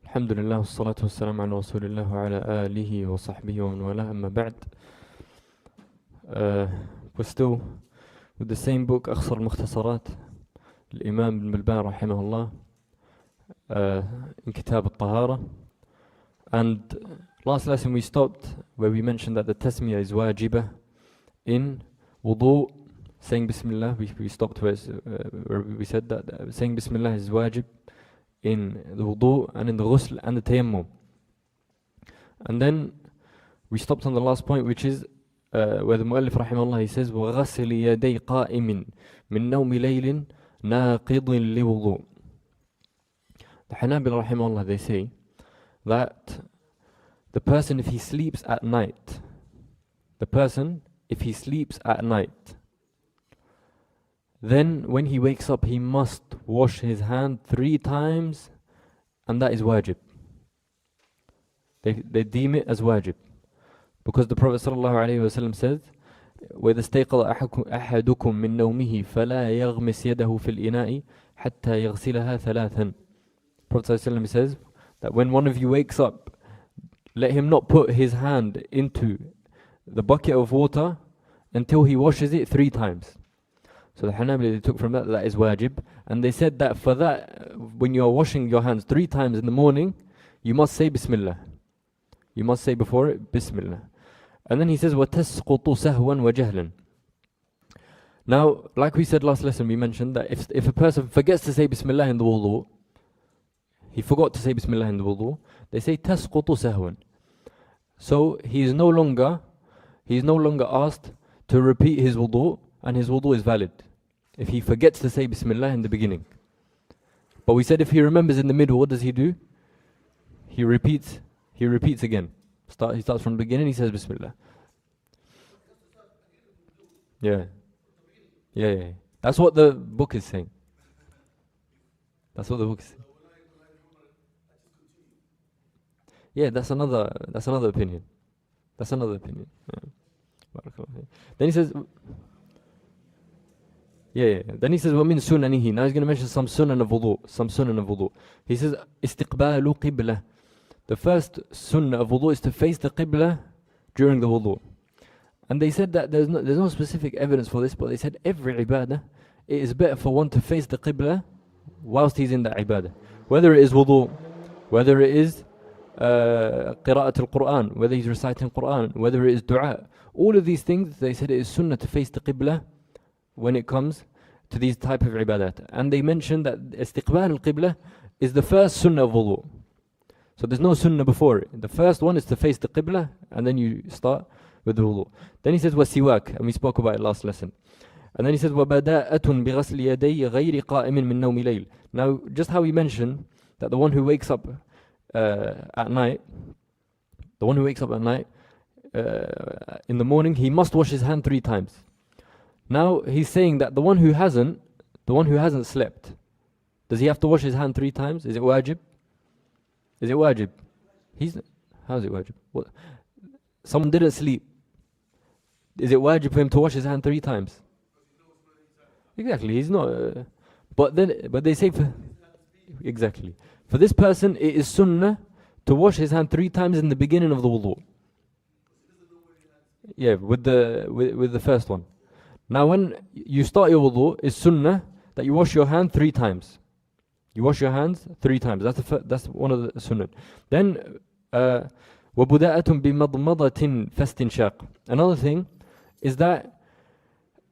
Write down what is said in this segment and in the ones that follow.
الحمد لله والصلاة والسلام على رسول الله وعلى آله وصحبه ومن والاه أما بعد. We're still with the same book أخصر المختصرات الإمام ابن بلبان رحمه الله in كتاب الطهارة. And last lesson we stopped where we mentioned that the tasmiyah is wajibah in wudoo, saying Bismillah. We stopped where we said that saying Bismillah is wajib in the wudoo and in the ghusl and the tayammum. And then we stopped on the last point, which is where the muallif rahimahullah he says وَغَسِلِ يَدَيْ قَائِمٍ مِّن نَوْمِ لَيْلٍ نَاقِضٍ لِوُضُوءٍ. The Hanbali rahimahullah, they say that the person, if he sleeps at night, then when he wakes up he must wash his hand 3 times, and that is wajib. They deem it as wajib because the Prophet ﷺ says وَإِذَا اسْتَيْقَظَ أَحَدُكُم مِّن نَوْمِهِ فَلَا يَغْمِسْ يَدَهُ فِي الْإِنَاءِ حَتَّى يَغْسِلَهَا ثَلَاثًا. Prophet ﷺ says that when one of you wakes up, let him not put his hand into the bucket of water until he washes it 3 times. So the Hanbali, they took from that is wajib, and they said that for that, when you are washing your hands 3 times in the morning, you must say Bismillah. You must say before it Bismillah. And then he says وَتَسْقُطُ سَهْوًا وَجَهْلًا. Now, like we said last lesson, we mentioned that if a person forgets to say Bismillah in the wudu, he forgot to say Bismillah in the wudu, they say تَسْقُطُ سَهْوًا. So he is no longer asked to repeat his wudu, and his wudu is valid if he forgets to say Bismillah in the beginning. But we said if he remembers in the middle, what does he do? He repeats again. He starts from the beginning, he says Bismillah. Yeah. That's what the book is saying. Yeah, that's another opinion. Then he says Then he says وَمِن سُنَنِهِ. Now he's going to mention some sunan of wudu. He says istiqbalu qibla. The first sunnah of wudu is to face the qibla during the wudu. And they said that there's no specific evidence for this, but they said every ibadah, it is better for one to face the qibla whilst he's in that ibadah. Whether it is wudu, whether it is qira'at al-Quran, whether he's reciting Quran, whether it is dua. All of these things, they said it is sunnah to face the qibla when it comes to these type of ibadat. And they mentioned that istiqbal al-qibla is the first sunnah of wudu. So there's no sunnah before it. The first one is to face the qibla, and then you start with the wudu. Then he says wasiwak, and we spoke about it last lesson. And then he says وَبَدَاءَةٌ بِغَسْلِ يَدَيْ غَيْرِ قَائِمٍ مِّن نَوْمِ لَيْلٍ. Now, just how we mentioned that the one who wakes up at night, in the morning, he must wash his hand 3 times. Now he's saying that the one who hasn't slept, does he have to wash his hand 3 times? Is it wajib? How is it wajib? What? Someone didn't sleep. Is it wajib for him to wash his hand 3 times? Exactly, he's not. But they say for this person, it is sunnah to wash his hand 3 times in the beginning of the wudu. Yeah, with the first one. Now when you start your wudu, it's sunnah that you wash your hand 3 times. You wash your hands 3 times. That's one of the sunnah. Then وَبُدَاءَةٌ بِمَضْمَضَةٍ فَاسْتِنْشَاقٍ. Another thing is that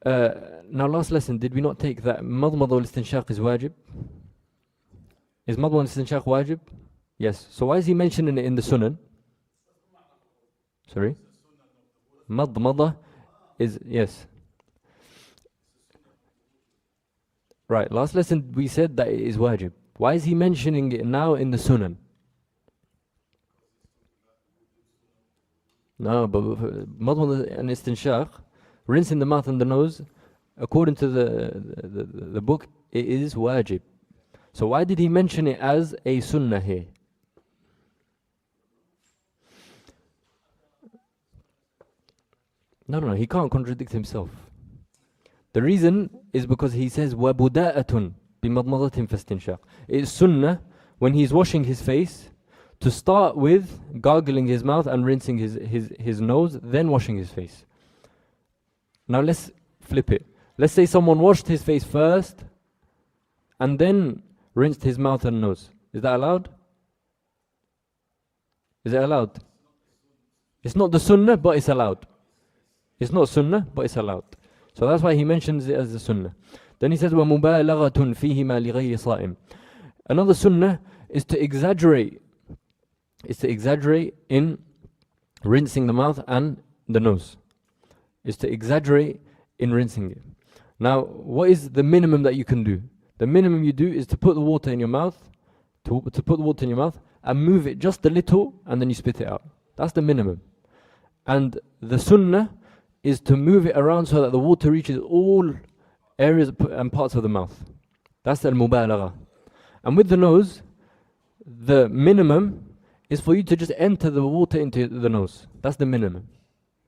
now last lesson, did we not take that مضمضة والاستنشاق is wajib? Is مضمضة والاستنشاق wajib? Yes. So why is he mentioning it in the sunan? Sorry? مضمضة is, yes. Right, last lesson we said that it is wajib. Why is he mentioning it now in the sunan? No, but madmada and istinshaq, rinsing the mouth and the nose, according to the book, it is wajib. So why did he mention it as a sunnah here? No, he can't contradict himself. The reason is because he says وَبُدَاءَةٌ بِمَضْمَضَةٍ فَاسْتِنْشَاقٍ. It's sunnah when he's washing his face to start with gargling his mouth and rinsing his nose, then washing his face. Now let's flip it. Let's say someone washed his face first and then rinsed his mouth and nose. Is that allowed? Is it allowed? It's not the sunnah, but it's allowed. It's not sunnah, but it's allowed. So that's why he mentions it as the sunnah. Then he says, وَمُبَالَغَةٌ فِيهِمَا لِغَيْرِ صَائِمٍ. Another sunnah is to exaggerate. Is to exaggerate in rinsing the mouth and the nose. Is to exaggerate in rinsing it. Now, what is the minimum that you can do? The minimum you do is to put the water in your mouth, to put the water in your mouth and move it just a little and then you spit it out. That's the minimum. And the sunnah is to move it around so that the water reaches all areas and parts of the mouth. That's al-mubalagha. And with the nose, the minimum is for you to just enter the water into the nose. That's the minimum.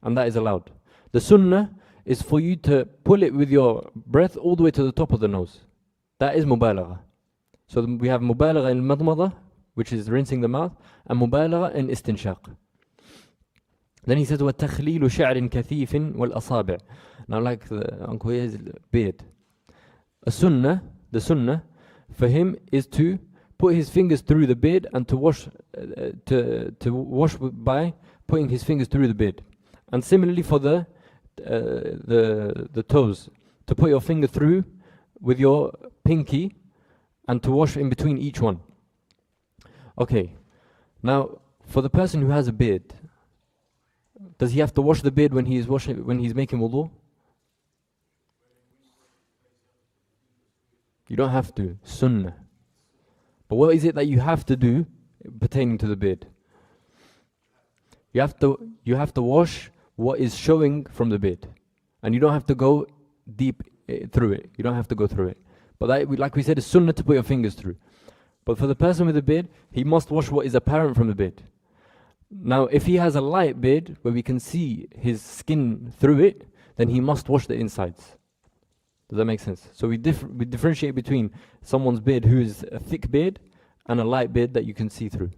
And that is allowed. The sunnah is for you to pull it with your breath all the way to the top of the nose. That is mubalagha. So we have mubalagha in madmada, which is rinsing the mouth, and mubalagha in istinshaq. Then he says, وَتَخْلِيلُ شَعْرٍ كَثِيفٍ وَالْأَصَابِعِ. Now like the uncle here is beard. The sunnah for him is to put his fingers through the beard and to wash by putting his fingers through the beard. And similarly for the toes, to put your finger through with your pinky and to wash in between each one. Okay, now for the person who has a beard, does he have to wash the beard when he's making wudu? You don't have to. Sunnah. But what is it that you have to do pertaining to the beard? You have to wash what is showing from the beard, and you don't have to go deep through it. You don't have to go through it. But that, like we said, it's sunnah to put your fingers through. But for the person with a beard, he must wash what is apparent from the beard. Now, if he has a light beard where we can see his skin through it, then he must wash the insides. Does that make sense? So we differentiate between someone's beard who is a thick beard and a light beard that you can see through.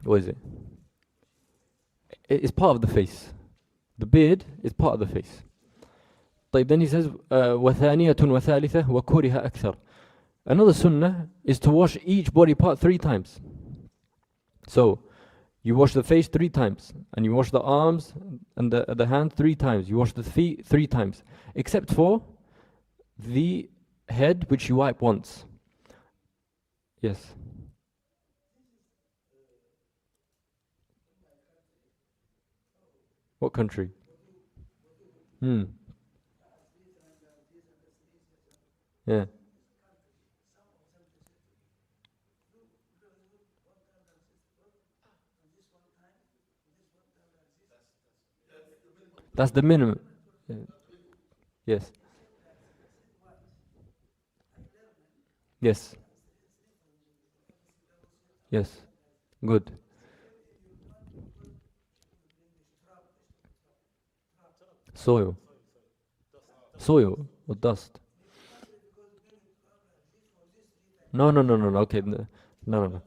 What is it? It's part of the face. The beard is part of the face. Then he says, وَثَانِيَةٌ وَثَالِثَةٌ وَكُرِهَ أَكْثَرٌ. Another sunnah is to wash each body part 3 times. So, you wash the face 3 times, and you wash the arms and the hand 3 times. You wash the feet 3 times, except for the head, which you wipe once. Yes. What country? Yeah. That's the minimum. Yes. Yes. Yes. Good. Soil. Soil or dust. No. Okay. No.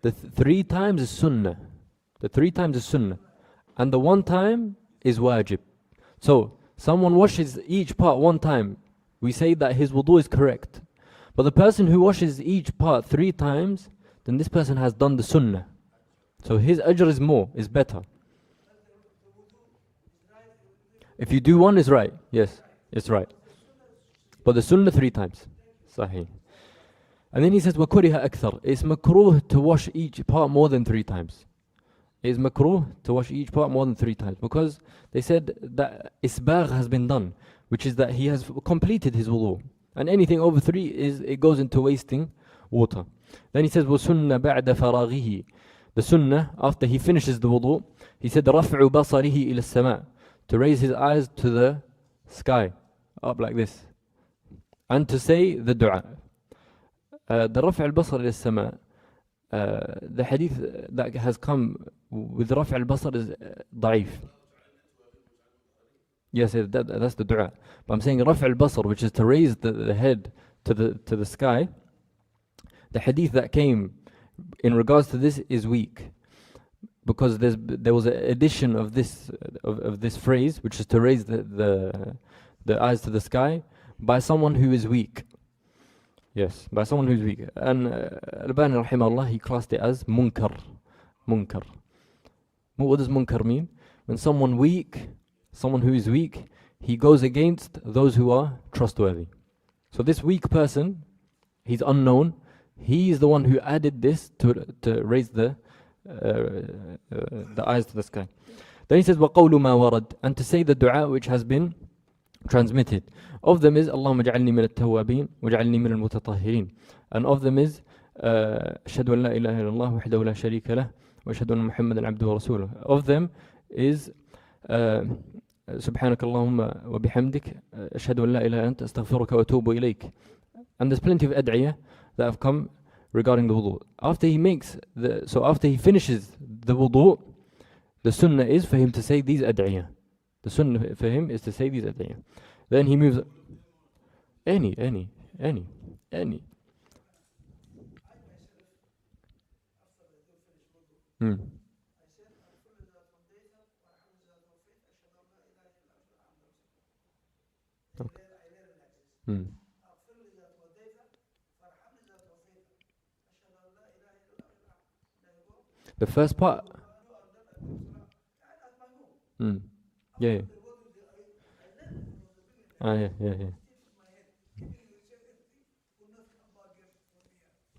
The 3 times is sunnah. The 3 times is sunnah. And the 1 time is wajib. So, someone washes each part 1 time. We say that his wudu is correct. But the person who washes each part 3 times, then this person has done the sunnah. So his ajr is more, is better. If you do 1, it's right. Yes, it's right. But the sunnah 3 times. Sahih. And then he says, وَكُرِهَ أَكْثَرٌ. It's makruh to wash each part more than 3 times. It's makruh to wash each part more than 3 times. Because they said that isbagh has been done, which is that he has completed his wudu. And anything over 3, it goes into wasting water. Then he says, وَسُنَّ بَعْدَ فَرَاغِهِ. The sunnah, after he finishes the wudu, he said, رَفْعُ بَصَرِهِ إِلَى السَّمَاءِ. To raise his eyes to the sky, up like this. And to say the dua. The رفع البصر إلى السماء, the hadith that has come with رفع البصر is ضعيف. Yes, that's the dua. But I'm saying رفع البصر, which is to raise the head to the sky. The hadith that came in regards to this is weak, because there was an addition of this phrase, which is to raise the eyes to the sky by someone who is weak. Yes, by someone who's weak. And Al-Albani rahimahullah, he classed it as munkar. Munkar. What does munkar mean? When someone who is weak, he goes against those who are trustworthy. So this weak person, he's unknown. He is the one who added this to raise the eyes to the sky. Then he says, وَقَوْلُ مَا وَرَدْ, and to say the dua which has been transmitted. Of them is اللهم اجعلني من التوابين واجعلني من المتطهرين. And of them is أشهد أن لا إله إلا الله وحده لا شريك له وأشهد أن محمدا عبده ورسوله. Of them is سبحانك اللهم وبحمدك أشهد أن لا إله إلا أنت أستغفرك وأتوب إليك. And there's plenty of ad'iyah that have come regarding the wudu. After he finishes the wudu, the sunnah is for him to say these ad'iyah. The sunnah for him is to say these ad'iyah. Then he moves any. Okay. The first part. Yeah. Yeah.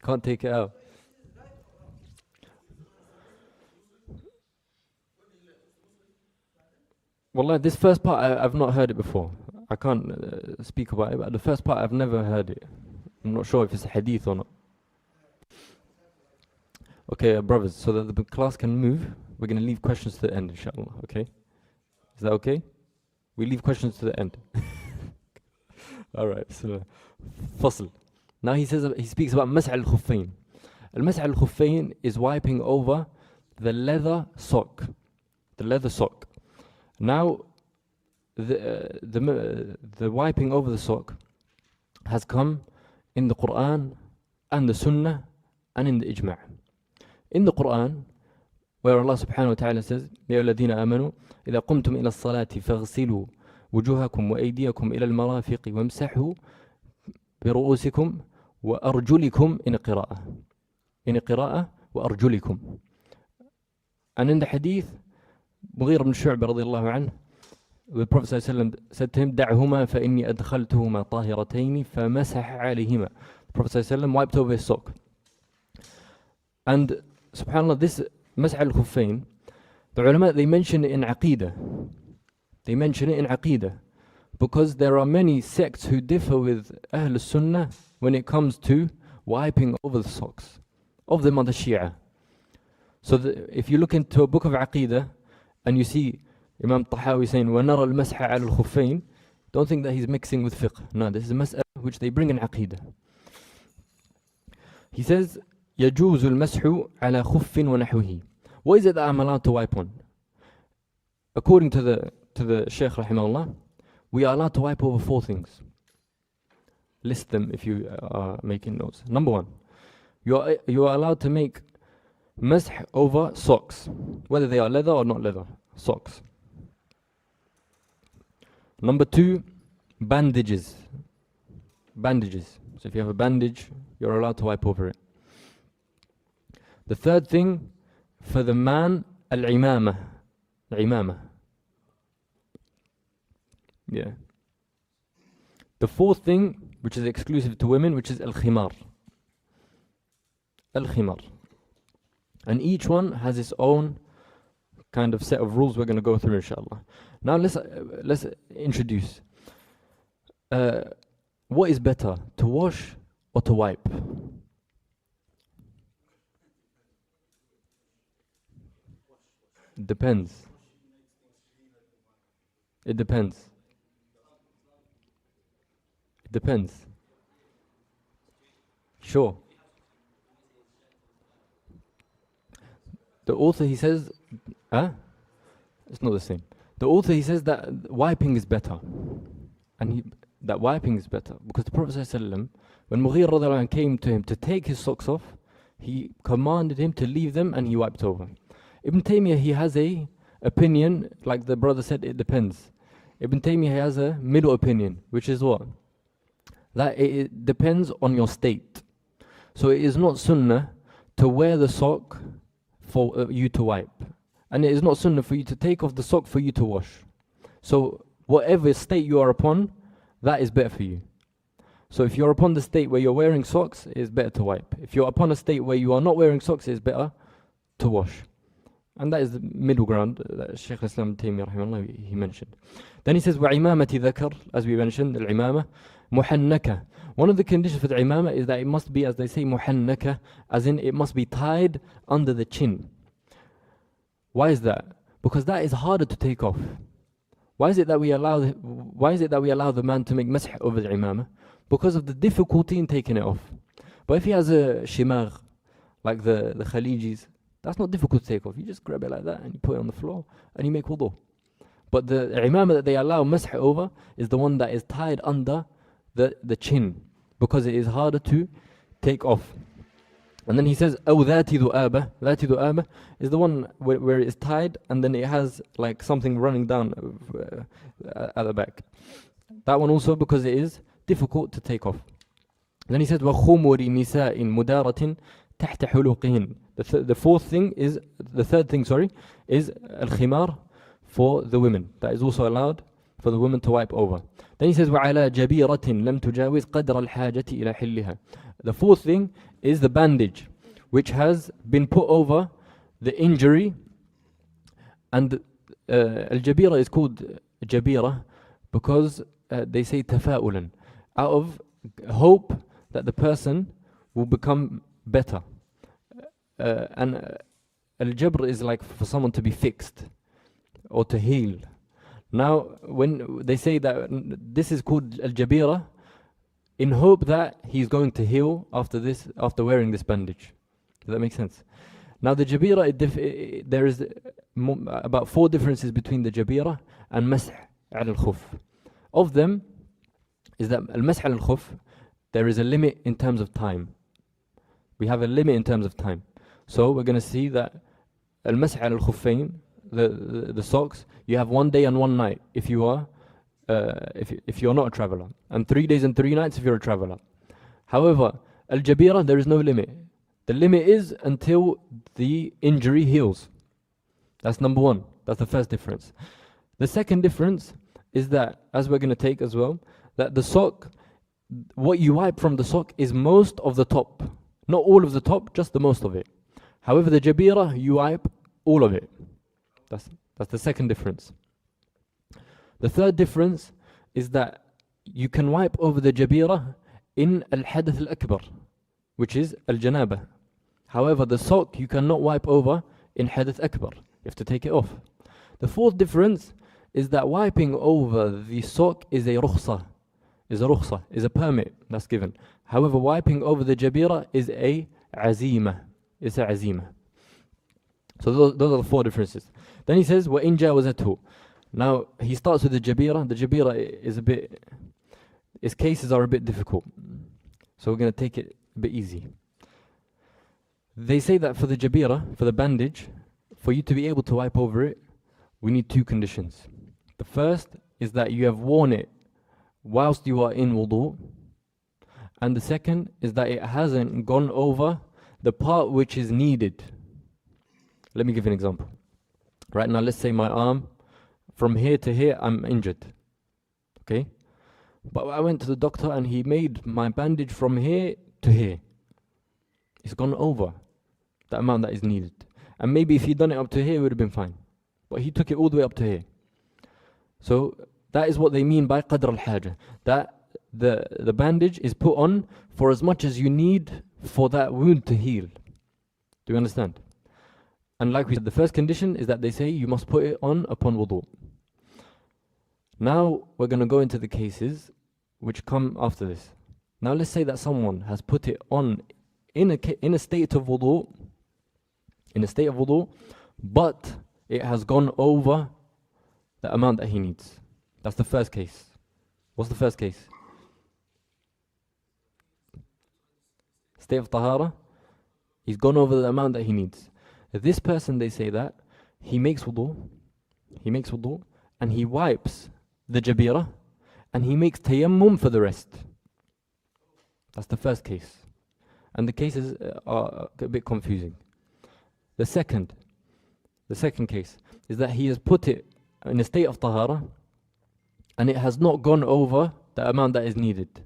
Can't take it out. Well, this first part I've not heard it before. I can't speak about it, but the first part I've never heard it. I'm not sure if it's a hadith or not. Okay, brothers, so that the class can move, we're going to leave questions to the end, inshallah, okay? Is that okay? We leave questions to the end. Alright, so, fasl. Now he speaks about mas'al al-khuffayn. Al-mas'al al-khuffayn is wiping over the leather sock. The leather sock. Now, the wiping over the sock has come in the Quran and the Sunnah and in the Ijma'. In the Quran, where Allah subhanahu wa ta'ala says, يَا الَّذِينَ آمَنُوا إِذَا قُمْتُمْ إِلَى الصَّلَاةِ فَاغْسِلُوا وُجُوهَكُمْ وَأَيْدِيَكُمْ إِلَى الْمَرَافِقِ وَامْسَحُوا بِرُؤُوسِكُمْ وَأَرْجُلِكُمْ in قراءة وَأَرْجُلِكُمْ. And in the hadith, Zoheir ibn Shu'bah radiallahu anhu, the Prophet ﷺ said to him, دعهما فإني أدخلتهما طاهرتين فمسح عليهما. The Prophet ﷺ wiped over his sock. And subhanAllah, this mas'al al-khuffayn, the ulama, they mention it in Aqidah. They mention it in Aqidah because there are many sects who differ with Ahl al-Sunnah when it comes to wiping over the socks. Of them are the Shia. So if you look into a book of Aqidah and you see Imam Tahawi saying, وَنَرَى الْمَسْحَ عَلَى الْخُفَّيْنِ, don't think that he's mixing with fiqh. No, this is a mas'ala which they bring in Aqidah. He says, يَجُوزُ الْمَسْحُ عَلَى خُفٍّ وَنَحْوِهِ. What is it that I'm allowed to wipe on? According to the Shaykh rahimahullah, we are allowed to wipe over 4 things. List them if you are making notes. Number 1, you are allowed to make mash over socks, whether they are leather or not leather, socks. Number 2, bandages. So if you have a bandage, you're allowed to wipe over it. The third thing, for the man, al-imamah. Yeah. The fourth thing, which is exclusive to women, which is al-khimar. And each one has its own kind of set of rules we're going to go through, inshallah. Now let's introduce. What is better, to wash or to wipe? Depends. It depends. Sure. The author, he says, it's not the same. The author, he says that wiping is better. And that wiping is better. Because the Prophet ﷺ, when Mughir radiallahu anh came to him to take his socks off, he commanded him to leave them and he wiped over. Ibn Taymiyyah, he has a opinion, like the brother said, it depends. Ibn Taymiyyah has a middle opinion, which is what? That it depends on your state. So it is not sunnah to wear the sock for you to wipe. And it is not sunnah for you to take off the sock for you to wash. So whatever state you are upon, that is better for you. So if you're upon the state where you're wearing socks, it is better to wipe. If you're upon a state where you are not wearing socks, it is better to wash. And that is the middle ground that Shaykh al-Islam Taymiyyah rahimahullah, he mentioned. Then he says, وَعِمَامَةِ ذَكَرْ, as we mentioned, al-imamah, muhannaka. One of the conditions for the imamah is that it must be, as they say, muhannaka, as in it must be tied under the chin. Why is that? Because that is harder to take off. Why is it that we allow the man to make masih over the imamah? Because of the difficulty in taking it off. But if he has a shimagh, like the Khalijis, that's not difficult to take off. You just grab it like that and you put it on the floor and you make wudu. But the imamah that they allow masih over is the one that is tied under the chin, because it is harder to take off. And then he says, أو ذات ذؤابة. ذات ذؤابة is the one where it is tied and then it has like something running down at the back. That one also because it is difficult to take off. And then he says, وخمر نساء مدارة تحت حلقهن. The third thing, is al-khimar for the women. That is also allowed for the women to wipe over. Then he says, وعلى جبيرة لم تجاوز قدر الحاجة إلى حلها. The fourth thing is the bandage, which has been put over the injury. And al-jabira is called jabira because they say tafa'ulan, out of hope that the person will become better. And al-jabr is like for someone to be fixed or to heal. Now, when they say that this is called al-jabira, in hope that he's going to heal after wearing this bandage. Does that make sense? Now the jabira, there is about 4 differences between the jabira and mash al-khuf. Of them is that al-mash al-khuf, there is a limit in terms of time. We have a limit in terms of time. So we're going to see that al-mash al-khuffayn, the socks, you have 1 day and 1 night if you are if you're not a traveler, and 3 days and 3 nights if you're a traveler. However, al-jabira, there is no limit. The limit is until the injury heals. That's number 1. That's the first difference. The second difference is that, as we're going to take as well, that the sock, what you wipe from the sock is most of the top. Not all of the top, just the most of it. However, the jabira, you wipe all of it. That's the second difference. The third difference is that you can wipe over the jabira in al-hadath al-akbar, which is al-janabah. However, the sock you cannot wipe over in hadath akbar. You have to take it off. The fourth difference is that wiping over the sock is a rukhsah, is a permit that's given. However, wiping over the jabira is a azima. It's a azima. So those are the 4 differences. Then he says, وَإِنْ جَاوَزَتْهُ. Now, he starts with the jabira. The jabira is its cases are a bit difficult. So we're going to take it a bit easy. They say that for the jabira, for the bandage, for you to be able to wipe over it, we need 2 conditions. The first is that you have worn it whilst you are in wudu. And the second is that it hasn't gone over the part which is needed. Let me give you an example. Right now, let's say my arm, from here to here, I'm injured. Okay? But I went to the doctor and he made my bandage from here to here. It's gone over the amount that is needed. And maybe if he'd done it up to here, it would have been fine. But he took it all the way up to here. So that is what they mean by qadr al-haja. That the bandage is put on for as much as you need for that wound to heal. Do you understand? And like we said, the first condition is that they say you must put it on upon wudu. Now we're going to go into the cases which come after this. Now let's say that someone has put it on in a state of wudu, but it has gone over the amount that he needs. That's the first case. What's the first case? State of tahara? He's gone over the amount that he needs. This person, they say that, he makes wudoo, and he wipes the jabira, and he makes tayammum for the rest. That's the first case. And the cases are a bit confusing. The second case is that he has put it in a state of tahara, and it has not gone over the amount that is needed.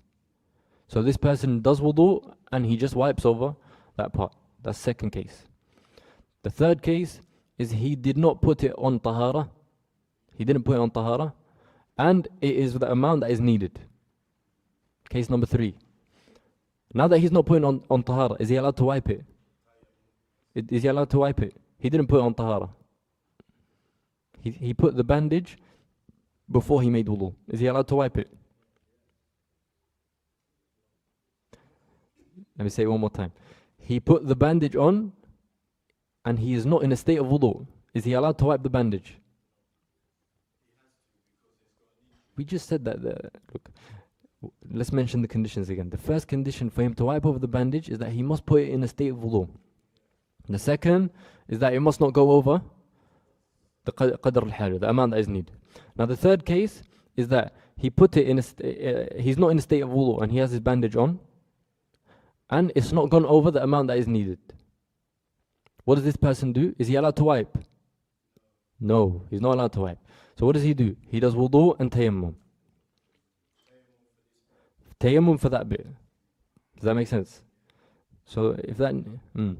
So this person does wudoo, and he just wipes over that part. That's second case. The third case is he did not put it on tahara. He didn't put it on tahara, and it is the amount that is needed. Case number 3. Now that he's not putting on tahara, is he allowed to wipe it? Is he allowed to wipe it? He didn't put it on tahara. He put the bandage before he made wudu. Is he allowed to wipe it? Let me say it one more time. He put the bandage on, and he is not in a state of wudu. Is he allowed to wipe the bandage? We just said that. Look, let's mention the conditions again. The first condition for him to wipe over the bandage is that he must put it in a state of wudu. The second is that it must not go over the qadr al-haja, the amount that is needed. Now the third case is that he put it in he's not in a state of wudu, and he has his bandage on, and it's not gone over the amount that is needed. What does this person do? Is he allowed to wipe? No, he's not allowed to wipe. So what does he do? He does wudu and tayammum. Tayammum for that bit. Does that make sense? So if that... No.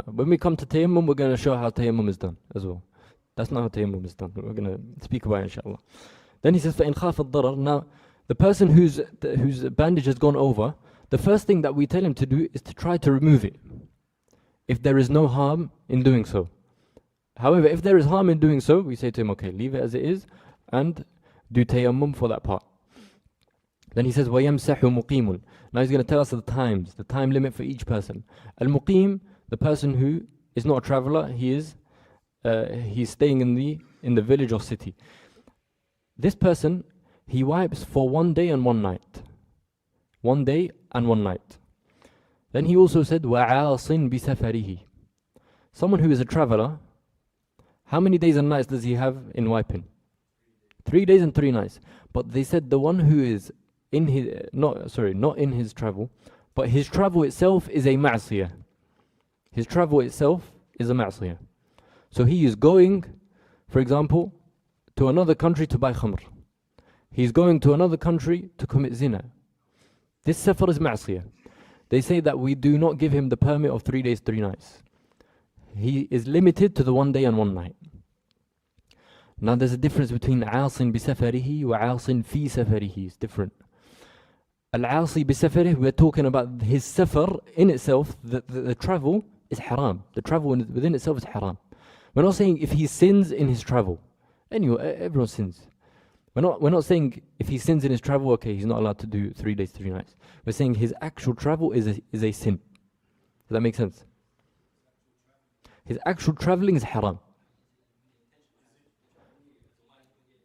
When we come to tayammum, we're going to show how tayammum is done as well. That's not how tayammum is done. We're going to speak about it, inshallah. Then he says, فَإِنْ خَافَ الضَّرَرِ. Now, the person whose bandage has gone over, the first thing that we tell him to do is to try to remove it, if there is no harm in doing so. However, if there is harm in doing so, we say to him, okay, leave it as it is, and do tayammum for that part. Then he says, وَيَمْسَحُ مُقِيمٌ. Now he's going to tell us the times, the time limit for each person. Al-Muqim, the person who is not a traveler, he's staying in the village or city. This person, he wipes for 1 day and 1 night. 1 day and 1 night. Then he also said, وَعَاصٍ بِسَفَرِهِ. Someone who is a traveler, how many days and nights does he have in wiping? 3 days and 3 nights. But they said the one who is in his, not in his travel, but his travel itself is a ma'siyah. His travel itself is a ma'siyah. So he is going, for example, to another country to buy khamr. He's going to another country to commit zina. This safar is ma'siyah. They say that we do not give him the permit of 3 days, 3 nights. He is limited to the 1 day and 1 night. Now there's a difference between عاصٍ بسفره وعاصٍ في سفره. It's different. Al-'asi بسفره, we're talking about his safar in itself, the travel is haram. The travel within itself is haram. We're not saying if he sins in his travel. Anyway, everyone sins. We're not saying if he sins in his travel, okay, he's not allowed to do 3 days, 3 nights. We're saying his actual travel is a sin. Does that make sense? His actual traveling is haram.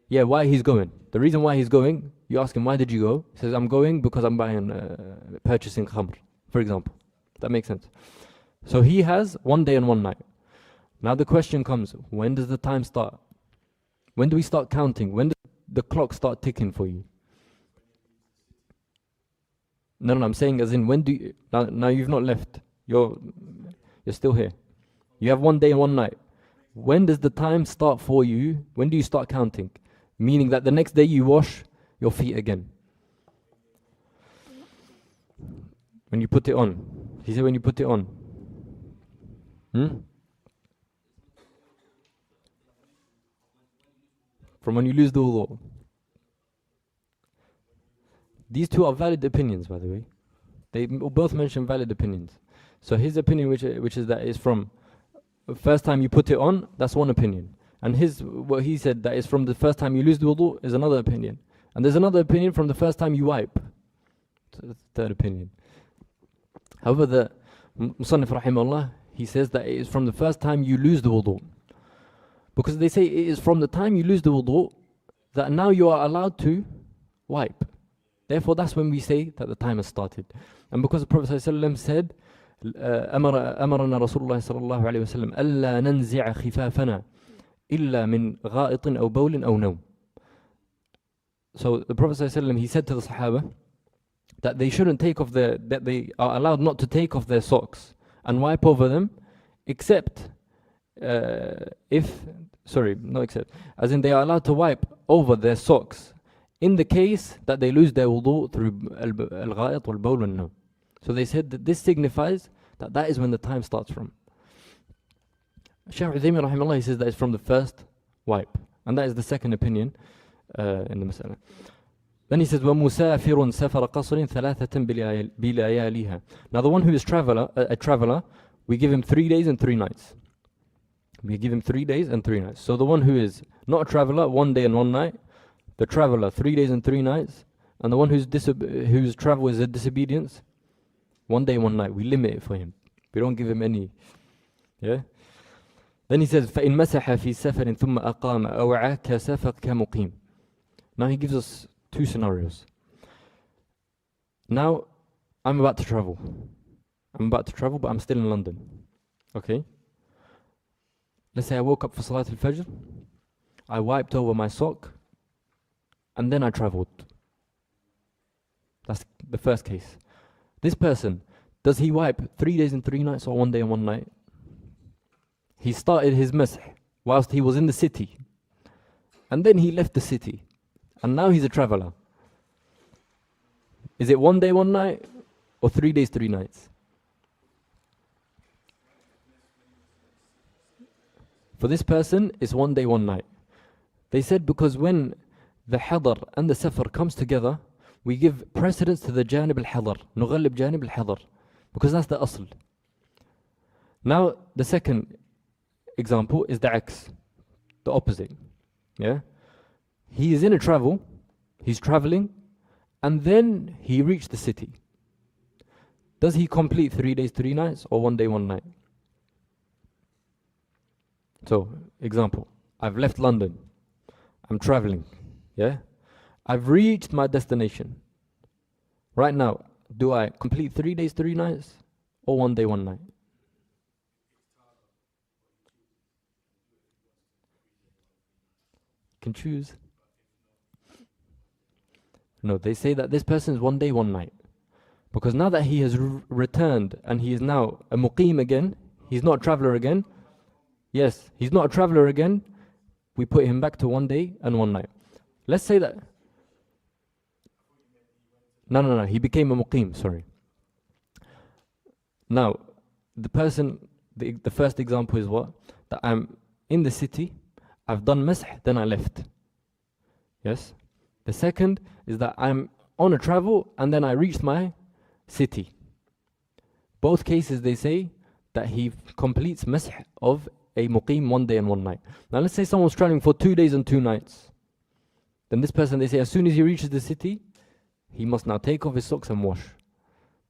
Yeah, why he's going. The reason why he's going, you ask him, why did you go? He says, I'm going because I'm purchasing khamr, for example. That makes sense. So he has 1 day and 1 night. Now the question comes, when does the time start? When do we start counting? When does the clock start ticking for you? No, I'm saying as in, when do you, now you've not left. You're still here. You have 1 day and 1 night. When does the time start for you? When do you start counting? Meaning that the next day you wash your feet again. When you put it on. He said when you put it on. From when you lose the wudu. These two are valid opinions, by the way. They both mention valid opinions. So his opinion, which is that is from first time you put it on, that's one opinion. And what he said, that is from the first time you lose the wudu, is another opinion. And there's another opinion from the first time you wipe. So that's the third opinion. However, the Musannif rahimahullah, he says that it is from the first time you lose the wudu. Because they say it is from the time you lose the wudu that now you are allowed to wipe. Therefore, that's when we say that the time has started. And because the Prophet ﷺ said, أمرنا رسول الله صلى الله عليه وسلم ألا ننزع خفافنا إلا من غائط أو بول أو نوم. So the Prophet ﷺ, he said to the Sahaba that they shouldn't take off that they are allowed not to take off their socks and wipe over them, except as in they are allowed to wipe over their socks in the case that they lose their wudoo through al-gha'it wal-bawl wal-nawm. So they said that this signifies that that is when the time starts from. Shaykh Uthaymeen rahimahullah, he says that it's from the first wipe, and that is the second opinion in the mas'ala. Then he says وَمُسَافِرٌ سَفَرَ قَصْرٍ ثَلَاثَةً بِلَيَالِهَا. Now the one who is a traveler, we give him 3 days and 3 nights. We give him 3 days and 3 nights. So the one who is not a traveler, 1 day and 1 night. The traveler, 3 days and 3 nights. And the one whose travel is a disobedience, 1 day, 1 night. We limit it for him. We don't give him any. Yeah. Then he says, فَإِن مَسَحَ فِي سَفَرٍ ثُمَّ أَقَامَ أَوْ عَكَسَ فَكَمُقِيمٍ. Now he gives us 2 scenarios. Now, I'm about to travel. But I'm still in London. Okay? Let's say I woke up for Salat al-Fajr. I wiped over my sock. And then I traveled. That's the first case. This person, does he wipe 3 days and 3 nights or 1 day and 1 night? He started his masah whilst he was in the city. And then he left the city. And now he's a traveler. Is it 1 day, 1 night? Or 3 days, 3 nights? For this person, it's 1 day, 1 night. They said because when the hadar and the safar comes together, we give precedence to the janib al-hadar. نغلب janib al-hadar. Because that's the asl. Now, the second example is the aks. The opposite. Yeah? He is in a travel. He's traveling. And then he reached the city. Does he complete 3 days, 3 nights or 1 day, 1 night? So, example. I've left London. I'm traveling. Yeah? I've reached my destination. Right now, do I complete 3 days, 3 nights or 1 day, 1 night? Can choose. No, they say that this person is 1 day, 1 night. Because now that he has returned and he is now a muqim again, he's not a traveler again. Yes, he's not a traveler again. We put him back to 1 day and 1 night. Let's say that. No. He became a muqim, sorry. Now, the person, the first example is what? That I'm in the city, I've done masah, then I left. Yes? The second is that I'm on a travel and then I reached my city. Both cases they say that he completes masah of a muqim 1 day and 1 night. Now let's say someone's traveling for 2 days and 2 nights. Then this person, they say, as soon as he reaches the city, he must now take off his socks and wash.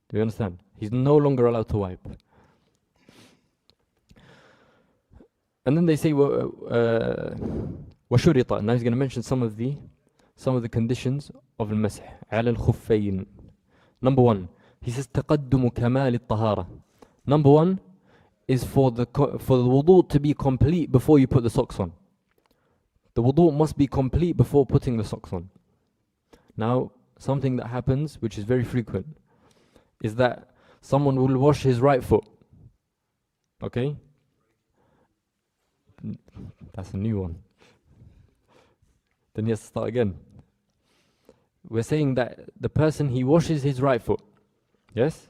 Do you understand? He's no longer allowed to wipe. And then they say, وَشُرِطَ. Now he's going to mention some of the conditions of al-masah. عَلَى الْخُفَّيْنِ. Number 1, he says, تَقَدُّمُ كَمَالِ الطَّهَارَةِ. Number 1 is for the wudu to be complete before you put the socks on. The wudu must be complete before putting the socks on. Now, something that happens, which is very frequent, is that someone will wash his right foot. Okay? That's a new one. Then he has to start again. We're saying that the person, he washes his right foot. Yes?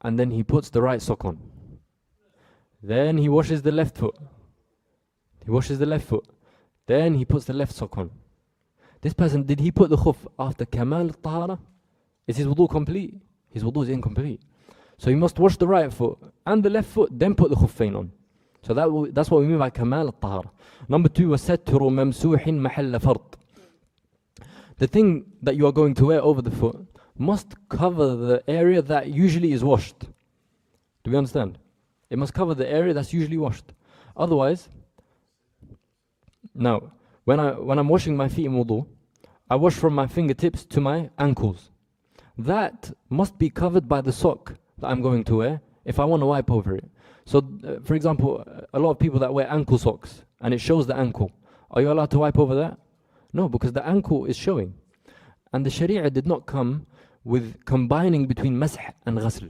And then he puts the right sock on. Then he washes the left foot. Then he puts the left sock on. This person, did he put the khuf after kamal al-tahara? Is his wudu complete? His wudu is incomplete. So he must wash the right foot and the left foot, then put the khuffain on. So that's what we mean by kamal al-tahara. Number 2, وَسَتْرُ مَمْسُوحٍ مَحَلَّ فَرْضٍ. The thing that you are going to wear over the foot must cover the area that usually is washed. Do we understand? It must cover the area that's usually washed. Otherwise, Now, when I'm washing my feet in wudoo, I wash from my fingertips to my ankles. That must be covered by the sock that I'm going to wear if I want to wipe over it. So, for example, a lot of people that wear ankle socks and it shows the ankle. Are you allowed to wipe over that? No, because the ankle is showing. And the Sharia did not come with combining between masah and ghasl.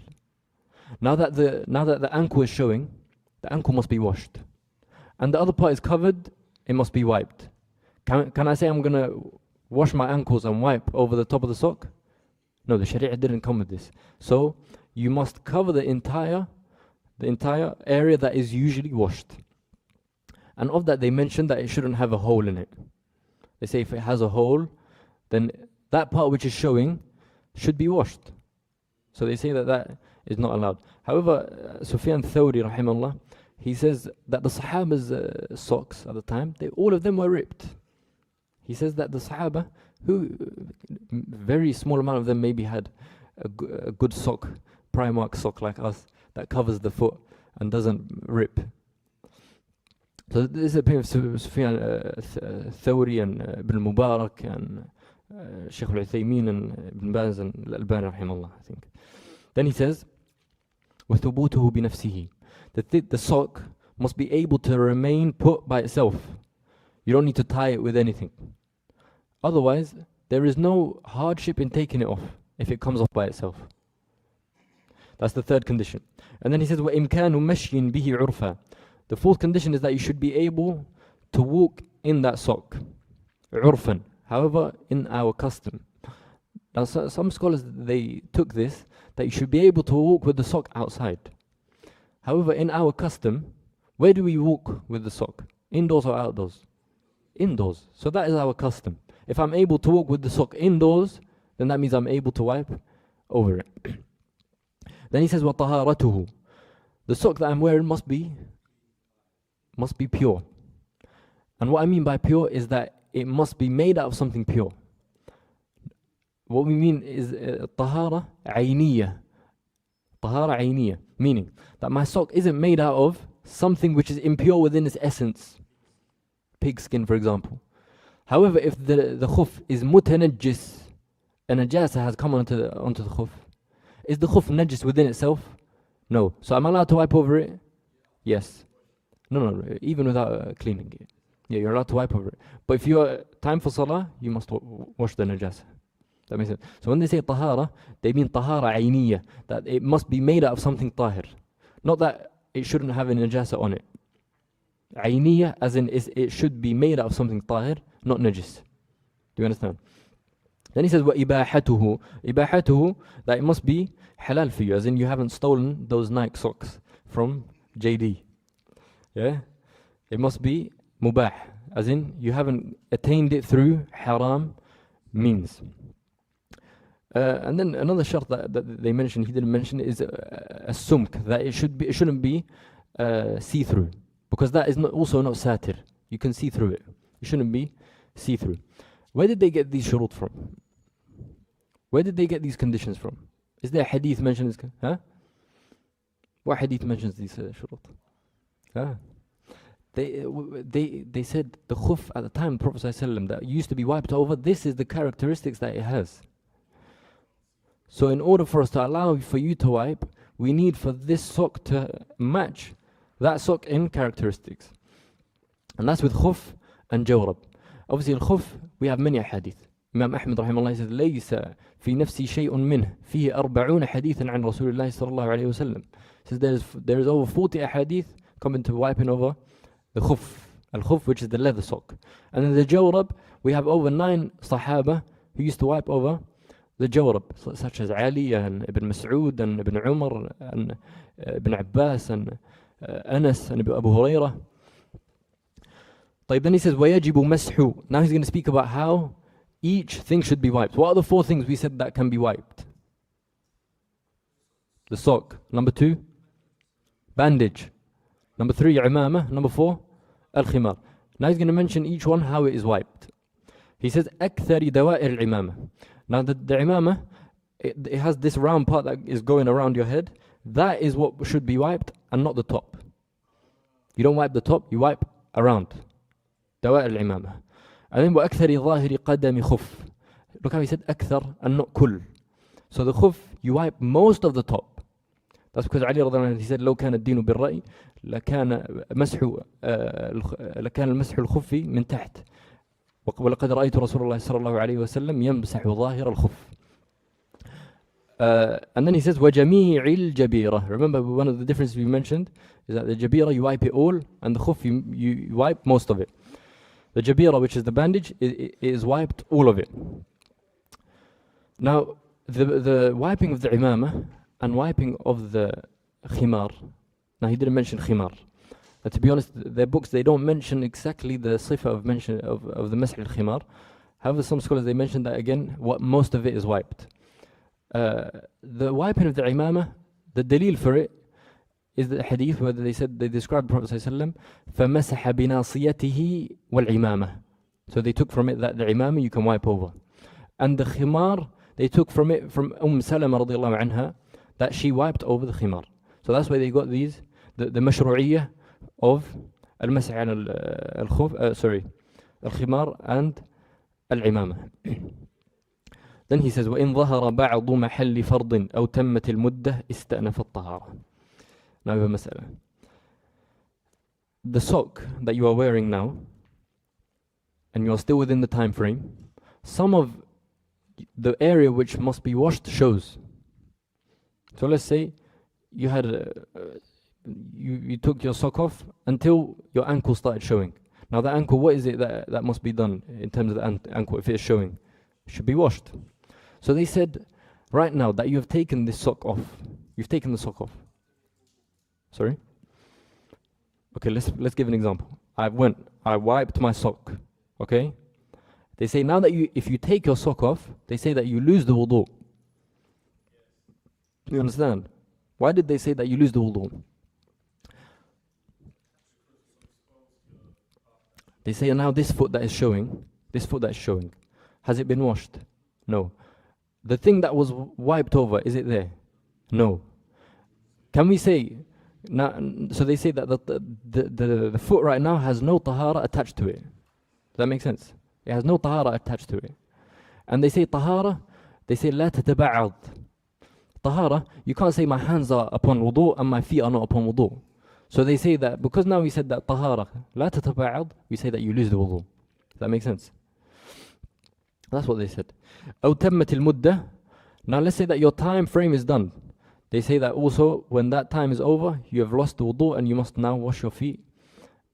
Now that the ankle is showing, the ankle must be washed. And the other part is covered, it must be wiped. Can I say I'm going to wash my ankles and wipe over the top of the sock? No, the Sharia didn't come with this. So you must cover the entire area that is usually washed. And of that they mentioned that it shouldn't have a hole in it. They say if it has a hole, then that part which is showing should be washed. So they say that is not allowed. However, Sufyan Thawri rahimahullah, he says that the Sahaba's socks at the time, all of them were ripped. He says that the Sahaba, who very small amount of them maybe had a good sock, Primark sock like us, that covers the foot and doesn't rip. So this is the opinion of Sufyan Thawri and Ibn Mubarak and Shaykh al-Uthaymin and Ibn Baz and Al-Albani rahimahullah, I think. Then he says, وَثُبُوتُهُ بِنَفْسِهِ. The sock must be able to remain put by itself. You don't need to tie it with anything. Otherwise, there is no hardship in taking it off if it comes off by itself. That's the third condition. And then he says, وَإِمْكَانُ مَشْيٍ بِهِ عُرْفًا. The fourth condition is that you should be able to walk in that sock. عُرْفًا. However, in our custom. Now, some scholars, they took this, that you should be able to walk with the sock outside. However, in our custom, where do we walk with the sock? Indoors or outdoors? Indoors. So that is our custom. If I'm able to walk with the sock indoors, then that means I'm able to wipe over it. Then he says, وَطَهَارَتُهُ. The sock that I'm wearing must be pure. And what I mean by pure is that it must be made out of something pure. What we mean is طهارة عينية. طهارة عينية, meaning that my sock isn't made out of something which is impure within its essence. Pig skin, for example. However, if the khuf is mutanajjis, a najasa has come onto the khuf, is the khuf najis within itself? No. So am I allowed to wipe over it? Yes. No, even without cleaning it. Yeah, you're allowed to wipe over it. But if you are time for salah, you must wash the najasa. That makes sense. So when they say tahara, they mean tahara ayniyah, that it must be made out of something tahir. Not that it shouldn't have a najasa on it. Ayniyah, as in it should be made out of something tahir, not najis. Do you understand? Then he says, وَإِبَاحَتُهُ. Ibahatuhu, that it must be halal for you, as in you haven't stolen those Nike socks from JD. Yeah? It must be mubah, as in you haven't attained it through haram means. And then another shart that they mentioned, he didn't mention, is a sumk, that it shouldn't be see-through, because that is also not satir. You can see through it. It shouldn't be see-through. Where did they get these shurut from? Where did they get these conditions from? Is there a hadith mentioned this? Huh? What hadith mentions these shurut? Huh? They said the khuf at the time of the Prophet ﷺ that used to be wiped over, this is the characteristics that it has. So in order for us to allow for you to wipe, we need for this sock to match that sock in characteristics. And that's with khuf and jawrab. Obviously al-khuf, we have many hadith. Imam Ahmad rahimahullah says, لَيْسَ فِي نَفْسِي شَيْءٌ مِّنْهِ فِيهِ 40 حَدِيثًا عَنْ رَسُولِ اللَّهِ صلى الله عليه وسلم. Says there is over 40 hadith coming to wiping over the khuf. Al-khuf, which is the leather sock. And in the jawrab, we have over 9 sahaba who used to wipe over the jawrab, such as Ali and Ibn Mas'ud and Ibn Umar and Ibn Abbas and Anas and Abu Hurairah. Then he says, وَيَجِبُ مَسْحُ. Now he's going to speak about how each thing should be wiped. What are the 4 things we said that can be wiped? The sock. Number 2, bandage. Number 3, imamah. Number 4, al-khimar. Now he's going to mention each one how it is wiped. He says, أَكْثَرِ دَوَائِرِ الْعِمَامَةِ. Now the imamah, it has this round part that is going around your head. That is what should be wiped and not the top. You don't wipe the top, you wipe around. دوائر العمامة. And then وأكثر ظاهر قدم خف. Look how he said أكثر and not كل. So the khuf, you wipe most of the top. That's because Ali رضي الله عنه, he said لو كان الدين بالرأي لكان المسح الخف من تحت. ولقد رأيت رسول الله صلى الله عليه وسلم يمسح ظاهر الخف. And then he says وجميع الجبيرة. Remember one of the differences we mentioned is that the jabira you wipe it all and the khuf you wipe most of it. The jabira, which is the bandage, is wiped all of it. Now the wiping of the imamah and wiping of the khimar. Now he didn't mention khimar. To be honest, their books, they don't mention exactly the sifa of mention of the masih al-khimar. However, some scholars, they mention that again, what most of it is wiped. The wiping of the imamah, the dalil for it is the hadith where they said, they described the Prophet sallallahu فَمَسَحَ بِنَاصِيَتِهِ وَالْعِمَامَةِ. So they took from it that the imamah you can wipe over. And the khimar, they took from it from Salama radiallahu anha, that she wiped over the khimar. So that's why they got these, the mashru'iyyah of al-masah al-khimar and al-imamah. Then he says وَإِنْ ظَهَرَ بَعْضُ مَحَلِّ فَرْضٍ أَوْ تَمَّتِ الْمُدَّةِ اسْتَأْنَفَ الطَّهَارَةِ. Now we have a mas'ala. The sock that you are wearing now, and you are still within the time frame, some of the area which must be washed shows. So let's say you had you took your sock off until your ankle started showing. Now the ankle, what is it that must be done in terms of the ankle if it is showing? It should be washed. So they said, right now that you have taken this sock off, you've taken the sock off. Sorry? Okay, let's give an example. I wiped my sock. Okay? They say now that if you take your sock off, they say that you lose the wudoo. You understand? Why did they say that you lose the wudoo? They say now this foot that is showing, has it been washed? No. The thing that was wiped over, is it there? No. Can we say, now, so they say that the foot right now has no tahara attached to it. Does that make sense? It has no tahara attached to it. And they say tahara, they say لا تتبعض. Tahara, you can't say my hands are upon wudu and my feet are not upon wudu. So they say that because now we said that tahara لا تتبعض, we say that you lose the wudu. Does that make sense? That's what they said. أو تمت المدة. Now let's say that your time frame is done. They say that also when that time is over, you have lost the wudu and you must now wash your feet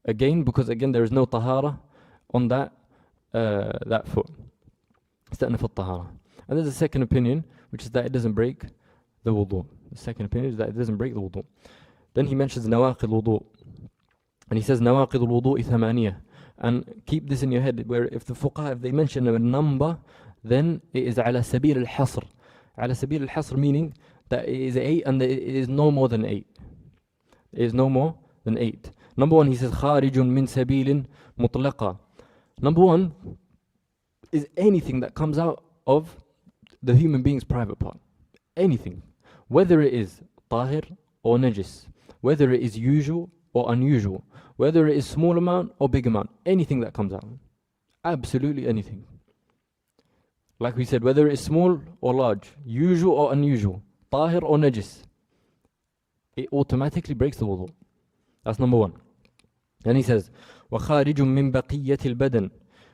again, because again there is no tahara on that foot. استأنف الطهارة. And there's a second opinion, which is that it doesn't break the wudu. The second opinion is that it doesn't break the wudu. Then he mentions nawaqid wudu. And he says nawaqid wudu ثمانية. And keep this in your head, where if the fuqaha, if they mention a number, then it is على سبيل الحصر. على سبيل الحصر meaning that it is 8 and it is no more than 8. It is no more than 8. Number one, he says خارج من سبيل مطلقة. Number one is anything that comes out of the human being's private part. Anything. Whether it is tahir or najis. Whether it is usual or unusual. Whether it is small amount or big amount. Anything that comes out. Absolutely anything. Like we said, whether it is small or large. Usual or unusual. Tahir or najis. It automatically breaks the wudu. That's number one. And he says, وَخَارِجٌ مِّن بَقِيَّةِ الْبَدَنِ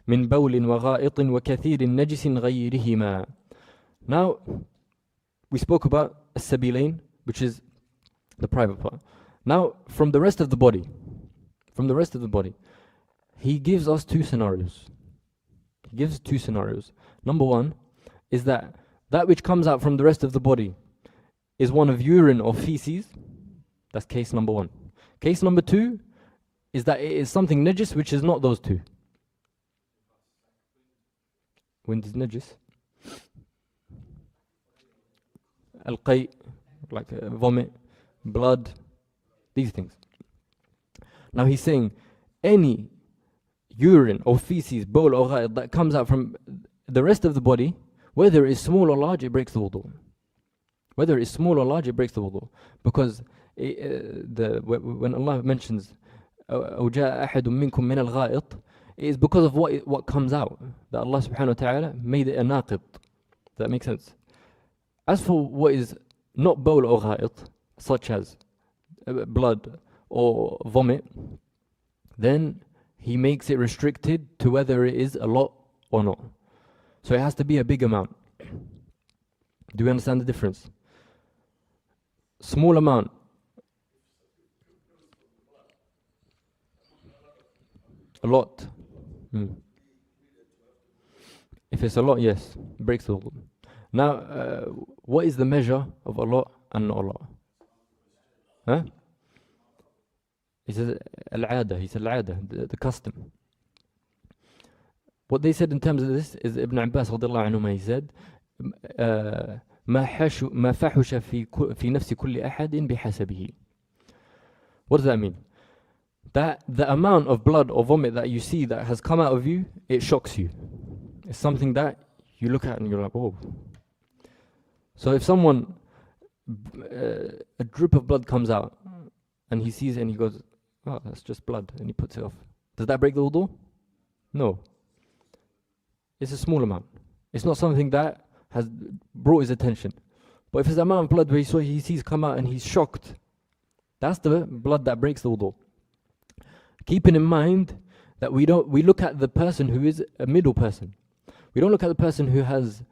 مِّن بَوْلٍ وَغَائِطٍ وَكَثِيرٍ نَجِسٍ غَيْرِهِمَا. Now, we spoke about السبيلين, which is the private part. Now, from the rest of the body, he gives us two scenarios. Number one is that which comes out from the rest of the body is one of urine or feces. That's case number one. Case number two is that it is something najis which is not those two. When it is najis, al-qay, like vomit, blood, these things. Now he's saying any urine or feces, bowl or ghayat that comes out from the rest of the body, whether it is small or large, it breaks the wudu. Whether it's small or large, it breaks the wudu. Because when Allah mentions أَوْ جَاءَ أَحَدٌ مِّنْكُم مِّنَ الْغَائِطِ, It is because of what comes out that Allah subhanahu wa ta'ala made it a naqid. Does that make sense? As for what is not bawl or gha'it, such as blood or vomit, then he makes it restricted to whether it is a lot or not. So it has to be a big amount. Do we understand the difference? Small amount. A lot. If it's a lot, yes, breaks the wudu. Now, what is the measure of a lot and not a lot? Huh? He says al-'ada, he said al-'ada, the custom. What they said in terms of this is Ibn Abbas radiallahu anhu, he said, ما فحش في نفس كل أحد بحسبه. What does that mean? That the amount of blood or vomit that you see that has come out of you, it shocks you. It's something that you look at and you're like, whoa. So if someone, a drip of blood comes out and he sees it and he goes, oh, that's just blood, and he puts it off. Does that break the wudu? No. It's a small amount. It's not something that has brought his attention. But if it's the amount of blood where he sees come out and he's shocked, that's the blood that breaks the wudu. Keeping in mind that we look at the person who is a middle person. We don't look at the person who has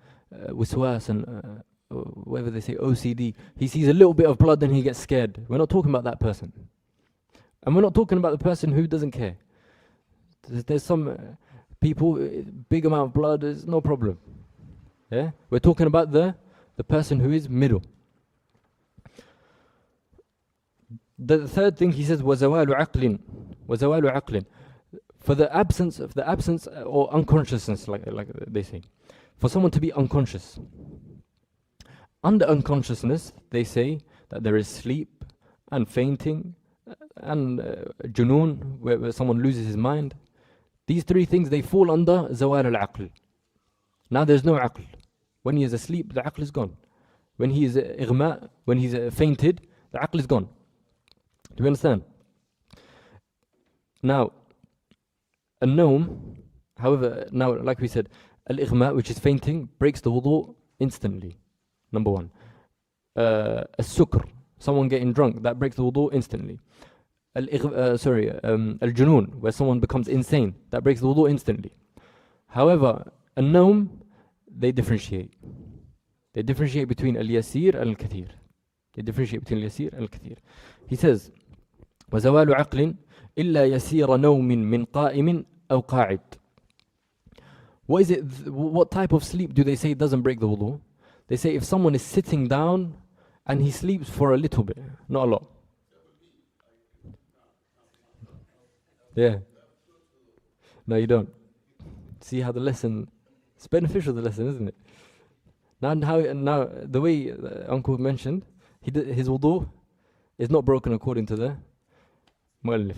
wiswas and whatever they say, OCD. He sees a little bit of blood and he gets scared. We're not talking about that person. And we're not talking about the person who doesn't care. There's some people, big amount of blood is no problem. Yeah? We're talking about the person who is middle. The third thing he says, وَزَوَالُ عَقْلٍ وَزَوَالُ عَقْلٍ. For the absence or unconsciousness, like they say. For someone to be unconscious. Under unconsciousness, they say that there is sleep and fainting and junoon, where someone loses his mind. These three things, they fall under zawal al-aql. Now there's no aql. When he is asleep, the aql is gone. When he is ighma, when he's fainted, the aql is gone. Do you understand? Now, al-nawm, however, now like we said, al-ighma, which is fainting, breaks the wudu instantly. Number one. Al-sukr, someone getting drunk, that breaks the wudu instantly. Al-junoon, where someone becomes insane, that breaks the wudu instantly. However, al-nawm, they differentiate. They differentiate between al-yasir and al-kathir. They differentiate between al-yasir and al-kathir. He says, وَزَوَالُ عَقْلٍ إِلَّا يَسِيرَ نَوْمٍ مِّنْ قَائِمٍ أَوْ قَاعِدٍ. What is it? What type of sleep do they say doesn't break the wudu? They say if someone is sitting down and he sleeps for a little bit, not a lot. Yeah. No, you don't. See how the lesson, it's beneficial, the lesson, isn't it? Now the way Uncle mentioned, his wudu is not broken according to the mu'allif.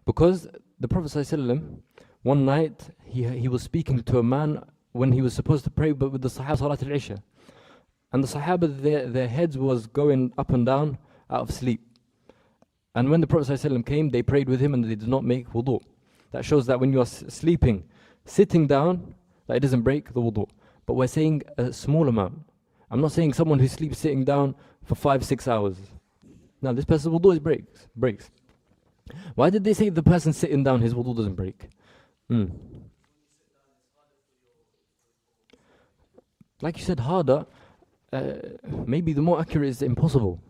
Because the Prophet ﷺ, one night, he was speaking to a man when he was supposed to pray, but with the Sahaba Salat al-Isha. And the Sahaba, their heads was going up and down out of sleep. And when the Prophet ﷺ came, they prayed with him and they did not make wudu. That shows that when you are sleeping, sitting down, that it doesn't break the wudu. But we're saying a small amount. I'm not saying someone who sleeps sitting down for 5-6 hours. Now this person's wudu breaks. Why did they say the person sitting down, his wudu doesn't break? Like you said, harder. Maybe the more accurate is impossible.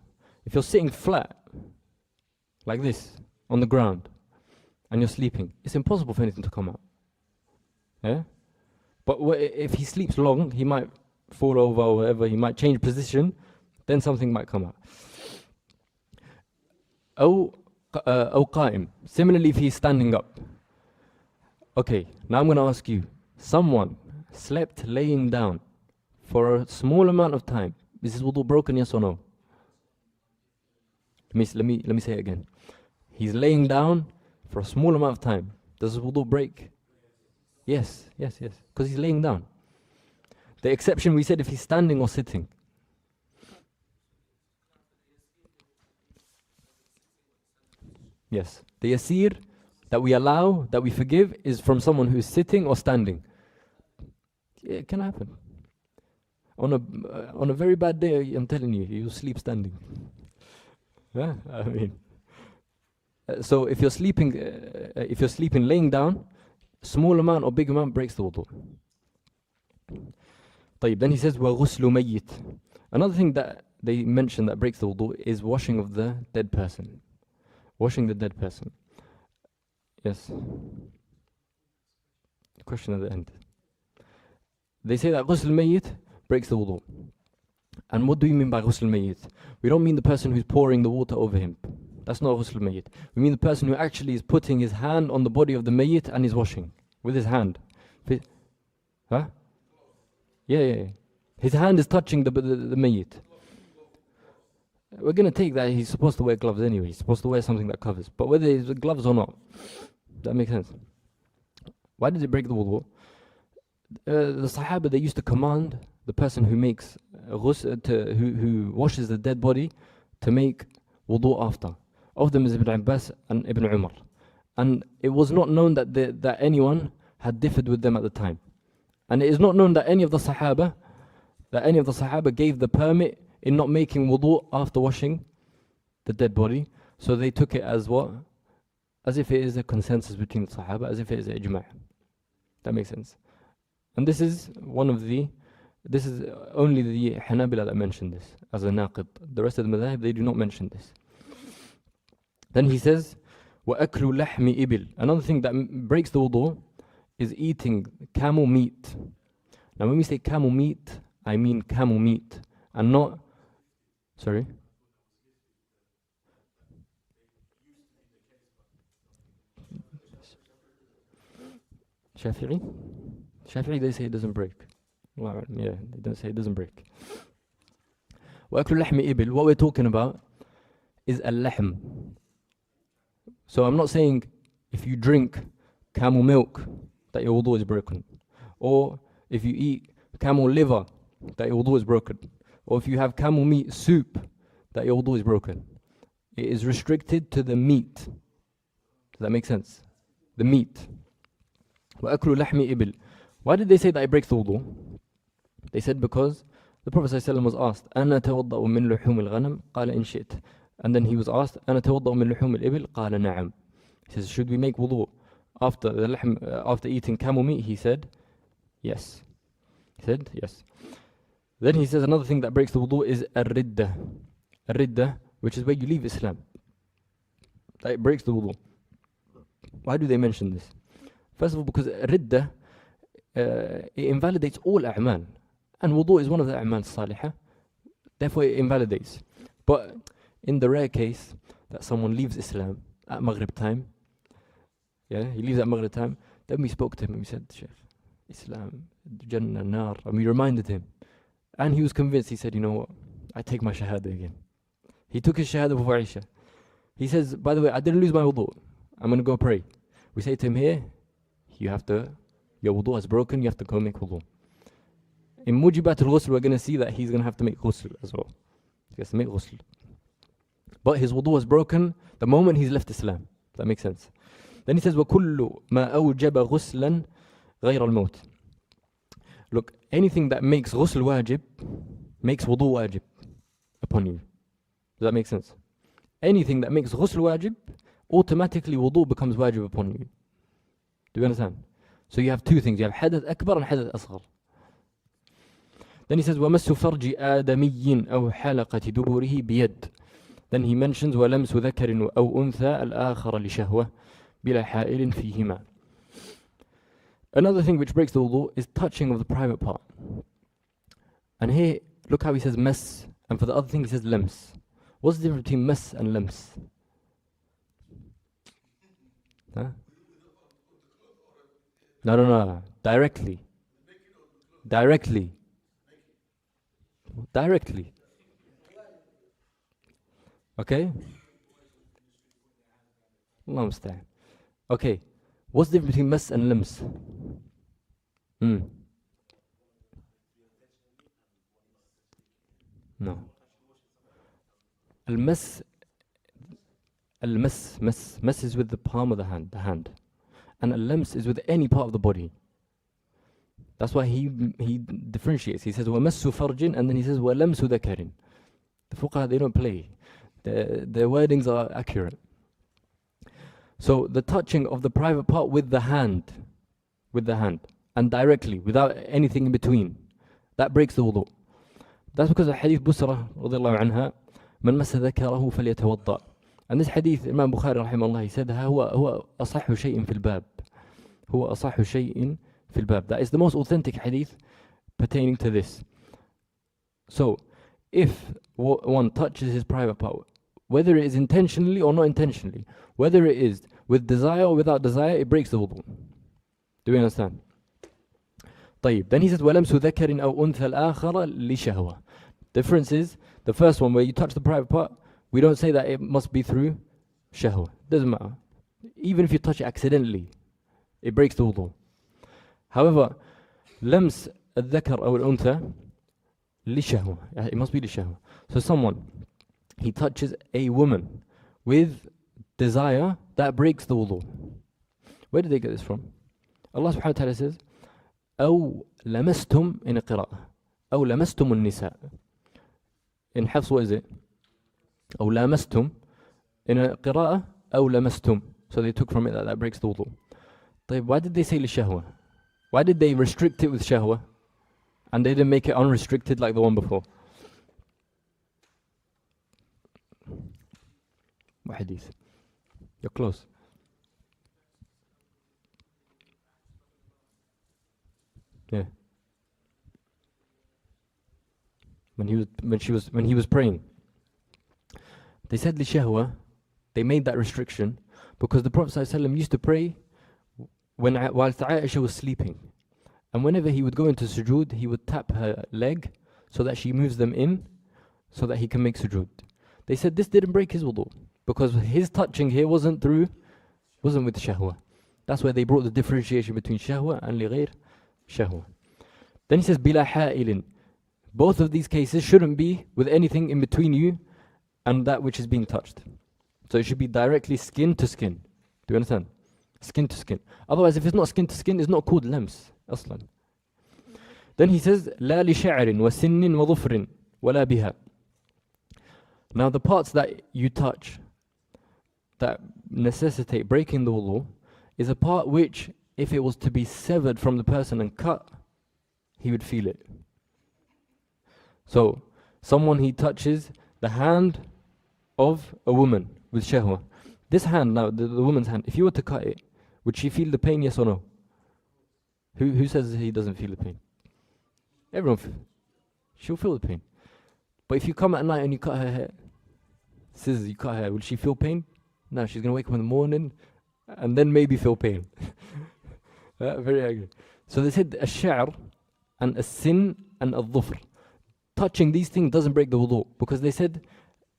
If you're sitting flat, like this, on the ground, and you're sleeping, it's impossible for anything to come out. Yeah? But if he sleeps long, he might fall over or whatever, he might change position, then something might come out. أو قائم. Similarly, if he's standing up. Okay, now I'm going to ask you, someone slept laying down for a small amount of time. Is his wudu broken, yes or no? Let me say it again. He's laying down for a small amount of time. Does his wudu break? Yes. Because he's laying down. The exception we said if he's standing or sitting. Yes. The yasir, that we allow, that we forgive, is from someone who is sitting or standing. It can happen. On a very bad day, I'm telling you, you'll sleep standing. Yeah, I mean. So if you're sleeping laying down, small amount or big amount breaks the wudu. طيب, then he says وَغُسْلُ مَيِّت. Another thing that they mention that breaks the wudu is washing of the dead person. Washing the dead person. Yes. Question at the end. They say that ghusl mayyit breaks the wudu. And what do you mean by ghusl mayyit? We don't mean the person who's pouring the water over him. That's not ghusl mayyit. We mean the person who actually is putting his hand on the body of the mayyit and is washing with his hand. Huh? Yeah. His hand is touching the mayyit. We're going to take that he's supposed to wear gloves anyway. He's supposed to wear something that covers. But whether it's gloves or not, that makes sense. Why does it break the wudu? The Sahaba, they used to command the person who makes who washes the dead body to make wudu after. Of them is Ibn Abbas and Ibn Umar. And it was not known that anyone had differed with them at the time. And it is not known that any of the Sahaba gave the permit in not making wudu after washing the dead body. So they took it as what? As if it is a consensus between the Sahaba, as if it is a ijma'. That makes sense. And this is only the Hanabila that mention this as a naqid. The rest of the madhahib, they do not mention this. Then he says, وَأَكْلُ لَحْمِ إِبِلٍ. Another thing that breaks the wudu is eating camel meat. Now when we say camel meat, I mean camel meat and not, sorry? Shafi'i, they say it doesn't break. Yeah, they don't say it doesn't break. وَأَكْلُ لَحْمِ إِبِلٍ. What we're talking about is al-lahm. So I'm not saying if you drink camel milk that your wudu is broken, or if you eat camel liver that your wudu is broken, or if you have camel meat soup that your wudu is broken. It is restricted to the meat. Does that make sense? The meat. وَأَكْلُ لَحْمِ إِبِلٍ. Why did they say that it breaks the wudu? They said because the Prophet ﷺ was asked, أَنَا تَوَضَّأُ مِنْ لُحُومِ الْغَنَمِ قَالَ إِنْ شِئْتَ. And then he was asked, أَنَا تَوَضَّأُ مِنْ لُحُومِ الْإِبِلِ قَالَ نَعَمْ. He says, should we make wudu after eating camel meat? He said, yes. He said, yes. Then he says another thing that breaks the wudu is ar-ridda. Ar-ridda, which is where you leave Islam. That it breaks the wudu. Why do they mention this? First of all, because ridda, it invalidates all a'mal. And wudu is one of the a'mal salihah. Therefore it invalidates. But in the rare case that someone leaves Islam at Maghrib time, he leaves at Maghrib time, then we spoke to him and we said, Shaykh, Islam, Jannah, Nar, and we reminded him. And he was convinced. He said, you know what, I take my shahada again. He took his shahada before Isha. He says, by the way, I didn't lose my wudu. I'm going to go pray. We say to him here, your wudu is broken, you have to go make wudu. In Mujibat al-Ghusl, we're going to see that he's going to have to make ghusl as well. He has to make ghusl. But his wudu was broken the moment he's left Islam. That makes sense. Then he says, وَكُلُّ مَا أَوْجَبَ غُسْلًا غَيْرَ الْمَوْتِ. Look, anything that makes ghusl wajib, makes wudu wajib upon you. Does that make sense? Anything that makes ghusl wajib, automatically wudu becomes wajib upon you. Do you understand? So you have two things. You have hadath akbar and hadath asghar. Then he says, وَمَسُّ فَرْجِ آدَمِيٍّ أَوْ حَلَقَةِ دُبُرِهِ بِيَدٍ. Then he mentions وَلَمْسُ ذَكَرٍ أَوْ أُنْثَى الْآخَرَ لِشَهْوَةٍ بِلَا حَائِلٍ فِيهِمَا. Another thing which breaks the wudu is touching of the private part. And here, look how he says mas, and for the other thing he says lems. What's the difference between mas and lems? Huh? No. Directly. Okay? Allah musta'an. Okay. What's the difference between mas and lems? No. Al-mas, Al-mas is with the palm of the hand. And al-lams is with any part of the body. That's why he differentiates. He says, وَمَسُّ فَرْجٍ, and then he says, وَلَمْسُ ذَكَرٍ. The fuqaha, they don't play. Their wordings are accurate. So the touching of the private part with the hand, and directly, without anything in between, that breaks the wudu. That's because of hadith Busra, radiallahu anha, مَنْ مَسَّ ذَكَرَهُ فَلْيَتَوَضَّأ. And this hadith, Imam Bukhari, rahimahullah, he said, هو أصح شيء في الباب. هو أصح شيء في الباب. That is the most authentic hadith pertaining to this. So, if one touches his private part, whether it is intentionally or not intentionally, whether it is with desire or without desire, it breaks the wudu. Do we understand? طيب. Then he says, وَلَمْسُ ذَكَرٍ أَوْ أُنْثَى الْآخَرَ لِشَهْوَةٍ. Difference is, the first one where you touch the private part, we don't say that it must be through shahwa. Doesn't matter. Even if you touch it accidentally, it breaks the wudu. However, لمس الذكر أو الأنثى لشهوة. It must be لشهوة. So someone, he touches a woman with desire, that breaks the wudu. Where did they get this from? Allah subhanahu wa ta'ala says, أو لمستم in a قراءة. أو لمستم النساء. In Hafs, what is it? أو لمستم. In a قراءة, أو لمستم. So they took from it that breaks the wudu. طيب, why did they say لشهوة? Why did they restrict it with shahwa? And they didn't make it unrestricted like the one before? What hadith? You're close. Yeah. When he was praying, they said lishahwa. They made that restriction because the Prophet ﷺ used to pray whilst Aisha was sleeping. And whenever he would go into sujood, he would tap her leg so that she moves them in so that he can make sujood. They said this didn't break his wudu because his touching here wasn't with shahwa. That's why they brought the differentiation between shahwa and lighair shahwa. Then he says bila ha'ilin. Both of these cases shouldn't be with anything in between you and that which is being touched. So it should be directly skin to skin. Do you understand? Skin to skin. Otherwise, if it's not skin to skin, it's not called lams. Aslan. Then he says, لا لشعر وسن وظفر ولا بها. Now the parts that you touch that necessitate breaking the wudu is a part which, if it was to be severed from the person and cut, he would feel it. So, someone, he touches the hand of a woman with shahwa. This hand now, the woman's hand, if you were to cut it, would she feel the pain, yes or no? Who says he doesn't feel the pain? Everyone, she'll feel the pain. But if you come at night and you cut her hair, scissors, you cut her hair, will she feel pain? No, she's going to wake up in the morning and then maybe feel pain. Very angry. So they said a sha'r and a sin and a dhufr. Touching these things doesn't break the wudu because they said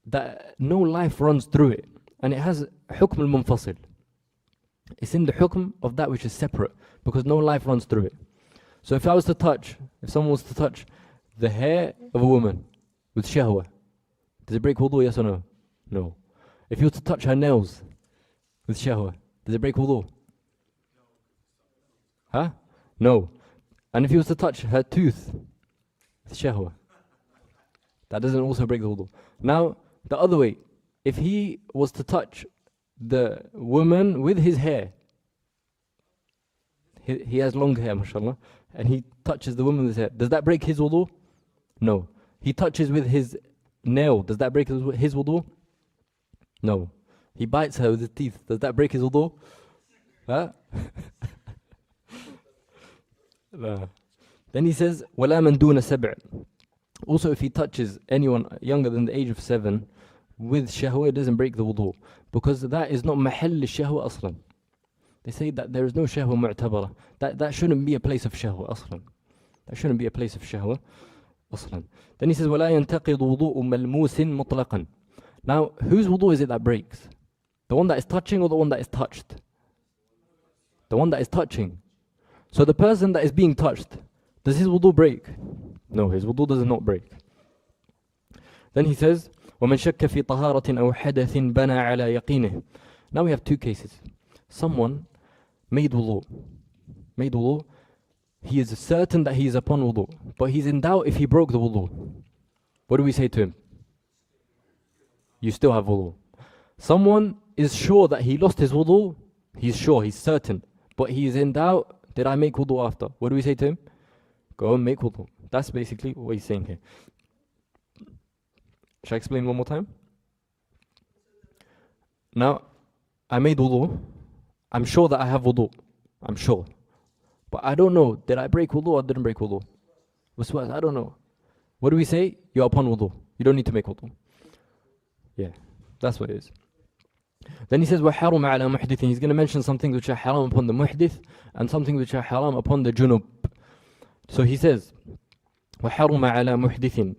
that no life runs through it and it has hukm al-munfasil. It's in the hukm of that which is separate because no life runs through it. So if someone was to touch the hair of a woman with shahwa, does it break wudu, yes or no? No. If you were to touch her nails with shahwa, does it break wudu? Huh? No. And if you was to touch her tooth with shahwa, that doesn't also break the wudu. Now, the other way, if he was to touch the woman with his hair, he has long hair, mashallah, and he touches the woman with his hair, does that break his wudu? No. He touches with his nail, does that break his wudu? No. He bites her with his teeth, does that break his wudu? Huh? No. Then he says, وَلَا مَنْ دُونَ سَبْعٍ. Also, if he touches anyone younger than the age of 7 with shahwa, it doesn't break the wudu because that is not mahall shahwa aslan. They say that there is no shahwa mu'tabara. That shouldn't be a place of shahwa aslan. That shouldn't be a place of shahwa aslan. Then he says, وَلَا يَنْتَقِضُ وُضُوءُ مَلْمُوسٍ مُطْلَقًا. Now, whose wudu is it that breaks? The one that is touching or the one that is touched? The one that is touching. So the person that is being touched, does his wudu break? No, his wudu does not break. Then he says, ومن شك في طهارة أو حدث بنى على يقينه. Now we have two cases. Someone made wudu. He is certain that he is upon wudu, but he's in doubt if he broke the wudu. What do we say to him? You still have wudu. Someone is sure that he lost his wudu. He's sure, he's certain, but he is in doubt. Did I make wudu after? What do we say to him? Go and make wudu. That's basically what he's saying here. Shall I explain one more time? Now, I made wudu. I'm sure that I have wudu. I'm sure. But I don't know, did I break wudu or didn't break wudu? Waswas, I don't know. What do we say? You're upon wudu. You don't need to make wudu. Yeah, that's what it is. Then he says, وَحَرُمَ عَلَى مُحْدِثٍ. He's going to mention some things which are haram upon the muhdith and some things which are haram upon the junub. So he says, وَحَرُمَ عَلَى مُحْدِثٍ.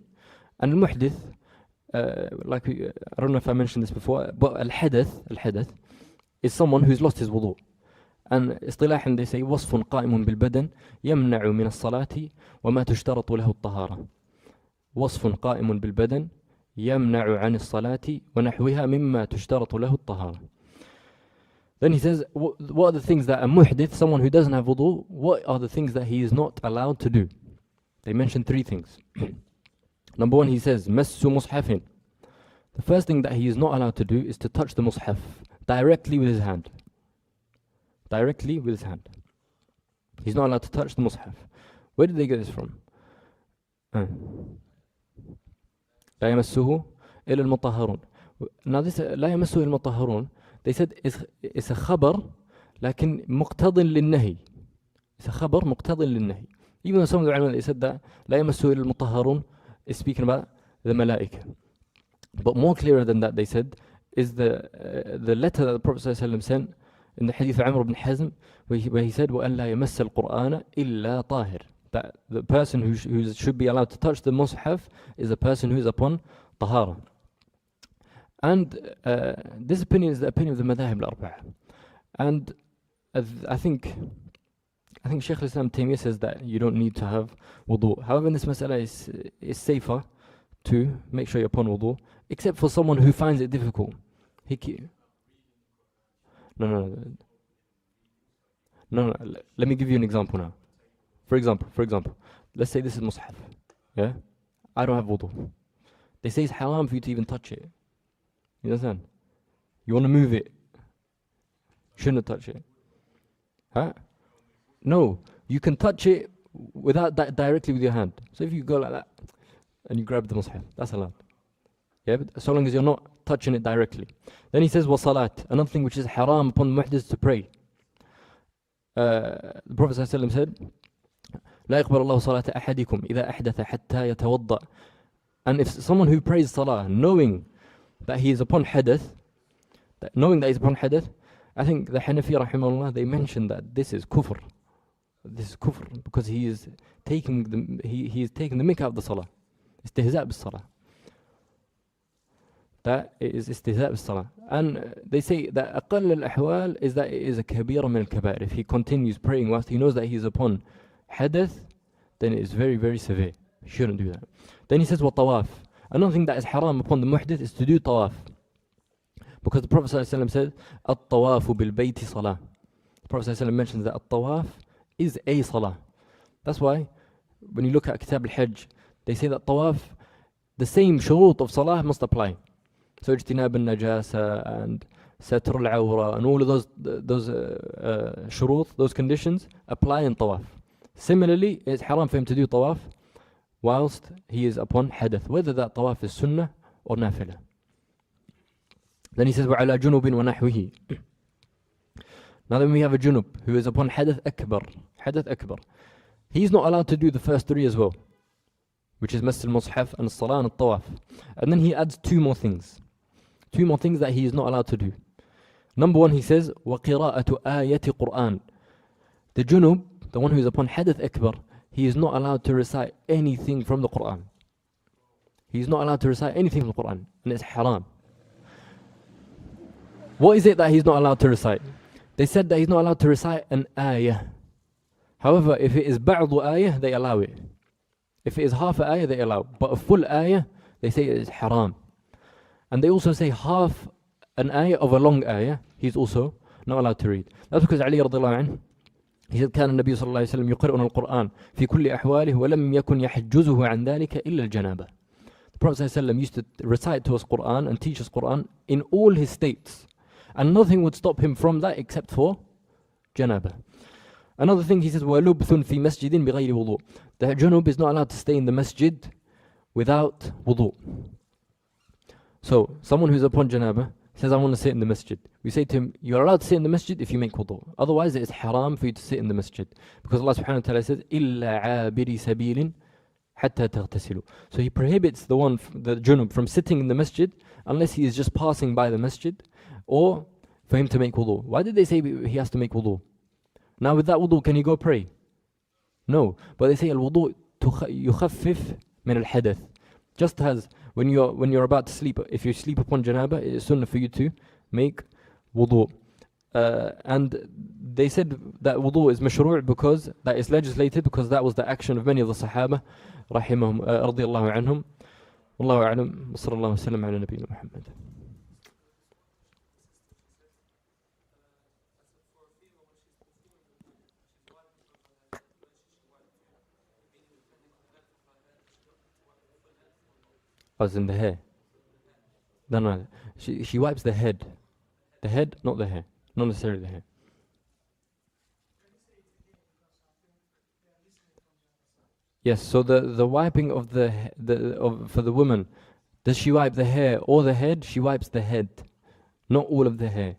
And muhdith, I don't know if I mentioned this before, but al-hadath is someone who's lost his wudu. And اصطلاحا they say وصف قائم بالبدن يمنع من الصلاة وما تشترط له الطهارة. وصف قائم بالبدن يمنع عن الصلاة ونحوها مما تشترط له الطهارة. Then he says, what are the things that a muhdith, someone who doesn't have wudu, what are the things that he is not allowed to do? They mention three things. Number one, he says, مَسُّ مُصْحَفٍ. The first thing that he is not allowed to do is to touch the mushaf directly with his hand. Directly with his hand. He's not allowed to touch the mushaf. Where did they get this from? لا يمسه إلا المطهرون. Now this لا يمسه إلا المطهرون, they said it's a خبر لكن مقتضٍ للنهي. It's a خبر مقتضٍ للنهي. Even though some of the ulama, they said that لا يمسه إلا المطهرون is speaking about the malaika. But more clearer than that, they said, is the letter that the Prophet ﷺ sent in the hadith of Amr ibn Hazm, where he said, وَأَنْ لَا يَمَسَّ الْقُرْآنَ إِلَّا طَاهِرٌ. That the person who should be allowed to touch the mushaf is a person who is upon tahara. And this opinion is the opinion of the madhahib al-arba'a. And I think Shaykh al-Islam Taymiyyah says that you don't need to have wudu. However, in this mas'ala is safer to make sure you're upon wudu, except for someone who finds it difficult. No. Let me give you an example now. For example, let's say this is mushaf. Yeah? I don't have wudu. They say it's haram for you to even touch it. You understand? You want to move it. Shouldn't touch it. Huh? No, you can touch it without that directly with your hand. So if you go like that and you grab the mushaf, that's allowed. Yeah, but so long as you're not touching it directly. Then he says, وَصَلَاتِ. Another thing which is haram upon the muhdith to pray. The Prophet ﷺ said, لا يقبل الله صلاة أحدكم إذا أحدث حتى يتوضأ. And if someone who prays salah knowing that he is upon hadith, I think the Hanafi rahimahullah, they mentioned that this is kufr. This is kufr because he is taking the mick out of the salah. Istihza' bis salah. That is istihza' bis salah. And they say that aqall al-ahwal is that it is a kabira min al-kabair. If he continues praying whilst he knows that he is upon hadith, then it is very, very severe. He shouldn't do that. Then he says, wa tawaf. Another thing that is haram upon the muhdith is to do tawaf. Because the Prophet ﷺ said, at-tawafu bil-bayti salah. The Prophet ﷺ mentions that at-tawaf is a salah. That's why when you look at Kitab al-Hajj, they say that tawaf, the same shurut of salah must apply. So ijtinab al-najasa and satr al-awra and all of those shurut, those conditions apply in tawaf. Similarly, it's haram for him to do tawaf whilst he is upon hadith, whether that tawaf is sunnah or nafilah. Then he says, وَعَلَى جُنُوبٍ وَنَحْوِهِ. Now then we have a junub who is upon hadith akbar. He's not allowed to do the first three as well, which is Mas al-Mushaf and Salah and Tawaf. And then he adds two more things that he is not allowed to do. Number one, he says, وَقِرَاءَةُ آيَةِ قُرْآنٍ. The junub, the one who is upon hadith akbar, he is not allowed to recite anything from the Quran. He is not allowed to recite anything from the Quran, and it's haram. What is it that he's not allowed to recite? They said that he's not allowed to recite an ayah. However, if it is ba'du ayah, they allow it. If it is half a ayah, they allow. But a full ayah, they say it is haram. And they also say half an ayah of a long ayah, he's also not allowed to read. That's because Ali radiallahu anhu, he said, كان النبي صلى الله عليه وسلم يقرأنا القرآن في كل أحواله ولم يكن يحجزه عن ذلك إلا الجنابة. The Prophet صلى الله عليه وسلم used to recite to us Quran and teach us Quran in all his states. And nothing would stop him from that except for janaba. Another thing he says, وَلُبْثٌ فِي مَسْجِدٍ بِغَيْرِ وُضُوء. The junub is not allowed to stay in the masjid without wudu. So, someone who's upon janaba says, I want to sit in the masjid. We say to him, you're allowed to sit in the masjid if you make wudu. Otherwise, it is haram for you to sit in the masjid. Because Allah subhanahu wa ta'ala says, إِلَّا عَابِرِ سَبِيلٍ حَتَّى تَغْتَسِلُوا. So he prohibits the junub from sitting in the masjid unless he is just passing by the masjid or for him to make wudu. Why did they say he has to make wudu? Now with that wudu, can he go pray? No. But they say al-wudu يخفف من الحدث. Just as when you're about to sleep, if you sleep upon janaba, it is sunnah for you to make wudu. And they said that wudu is mashru' because that is legislated, because that was the action of many of the Sahaba rahimahum radiyallahu anhum. Wallahu a'lam. Sallallahu alaihi wasallam ala nabiyyina Muhammad. As in the hair. No. She wipes the head. The head, not the hair. Not necessarily the hair. Yes, so the wiping of for the woman, does she wipe the hair or the head? She wipes the head, not all of the hair.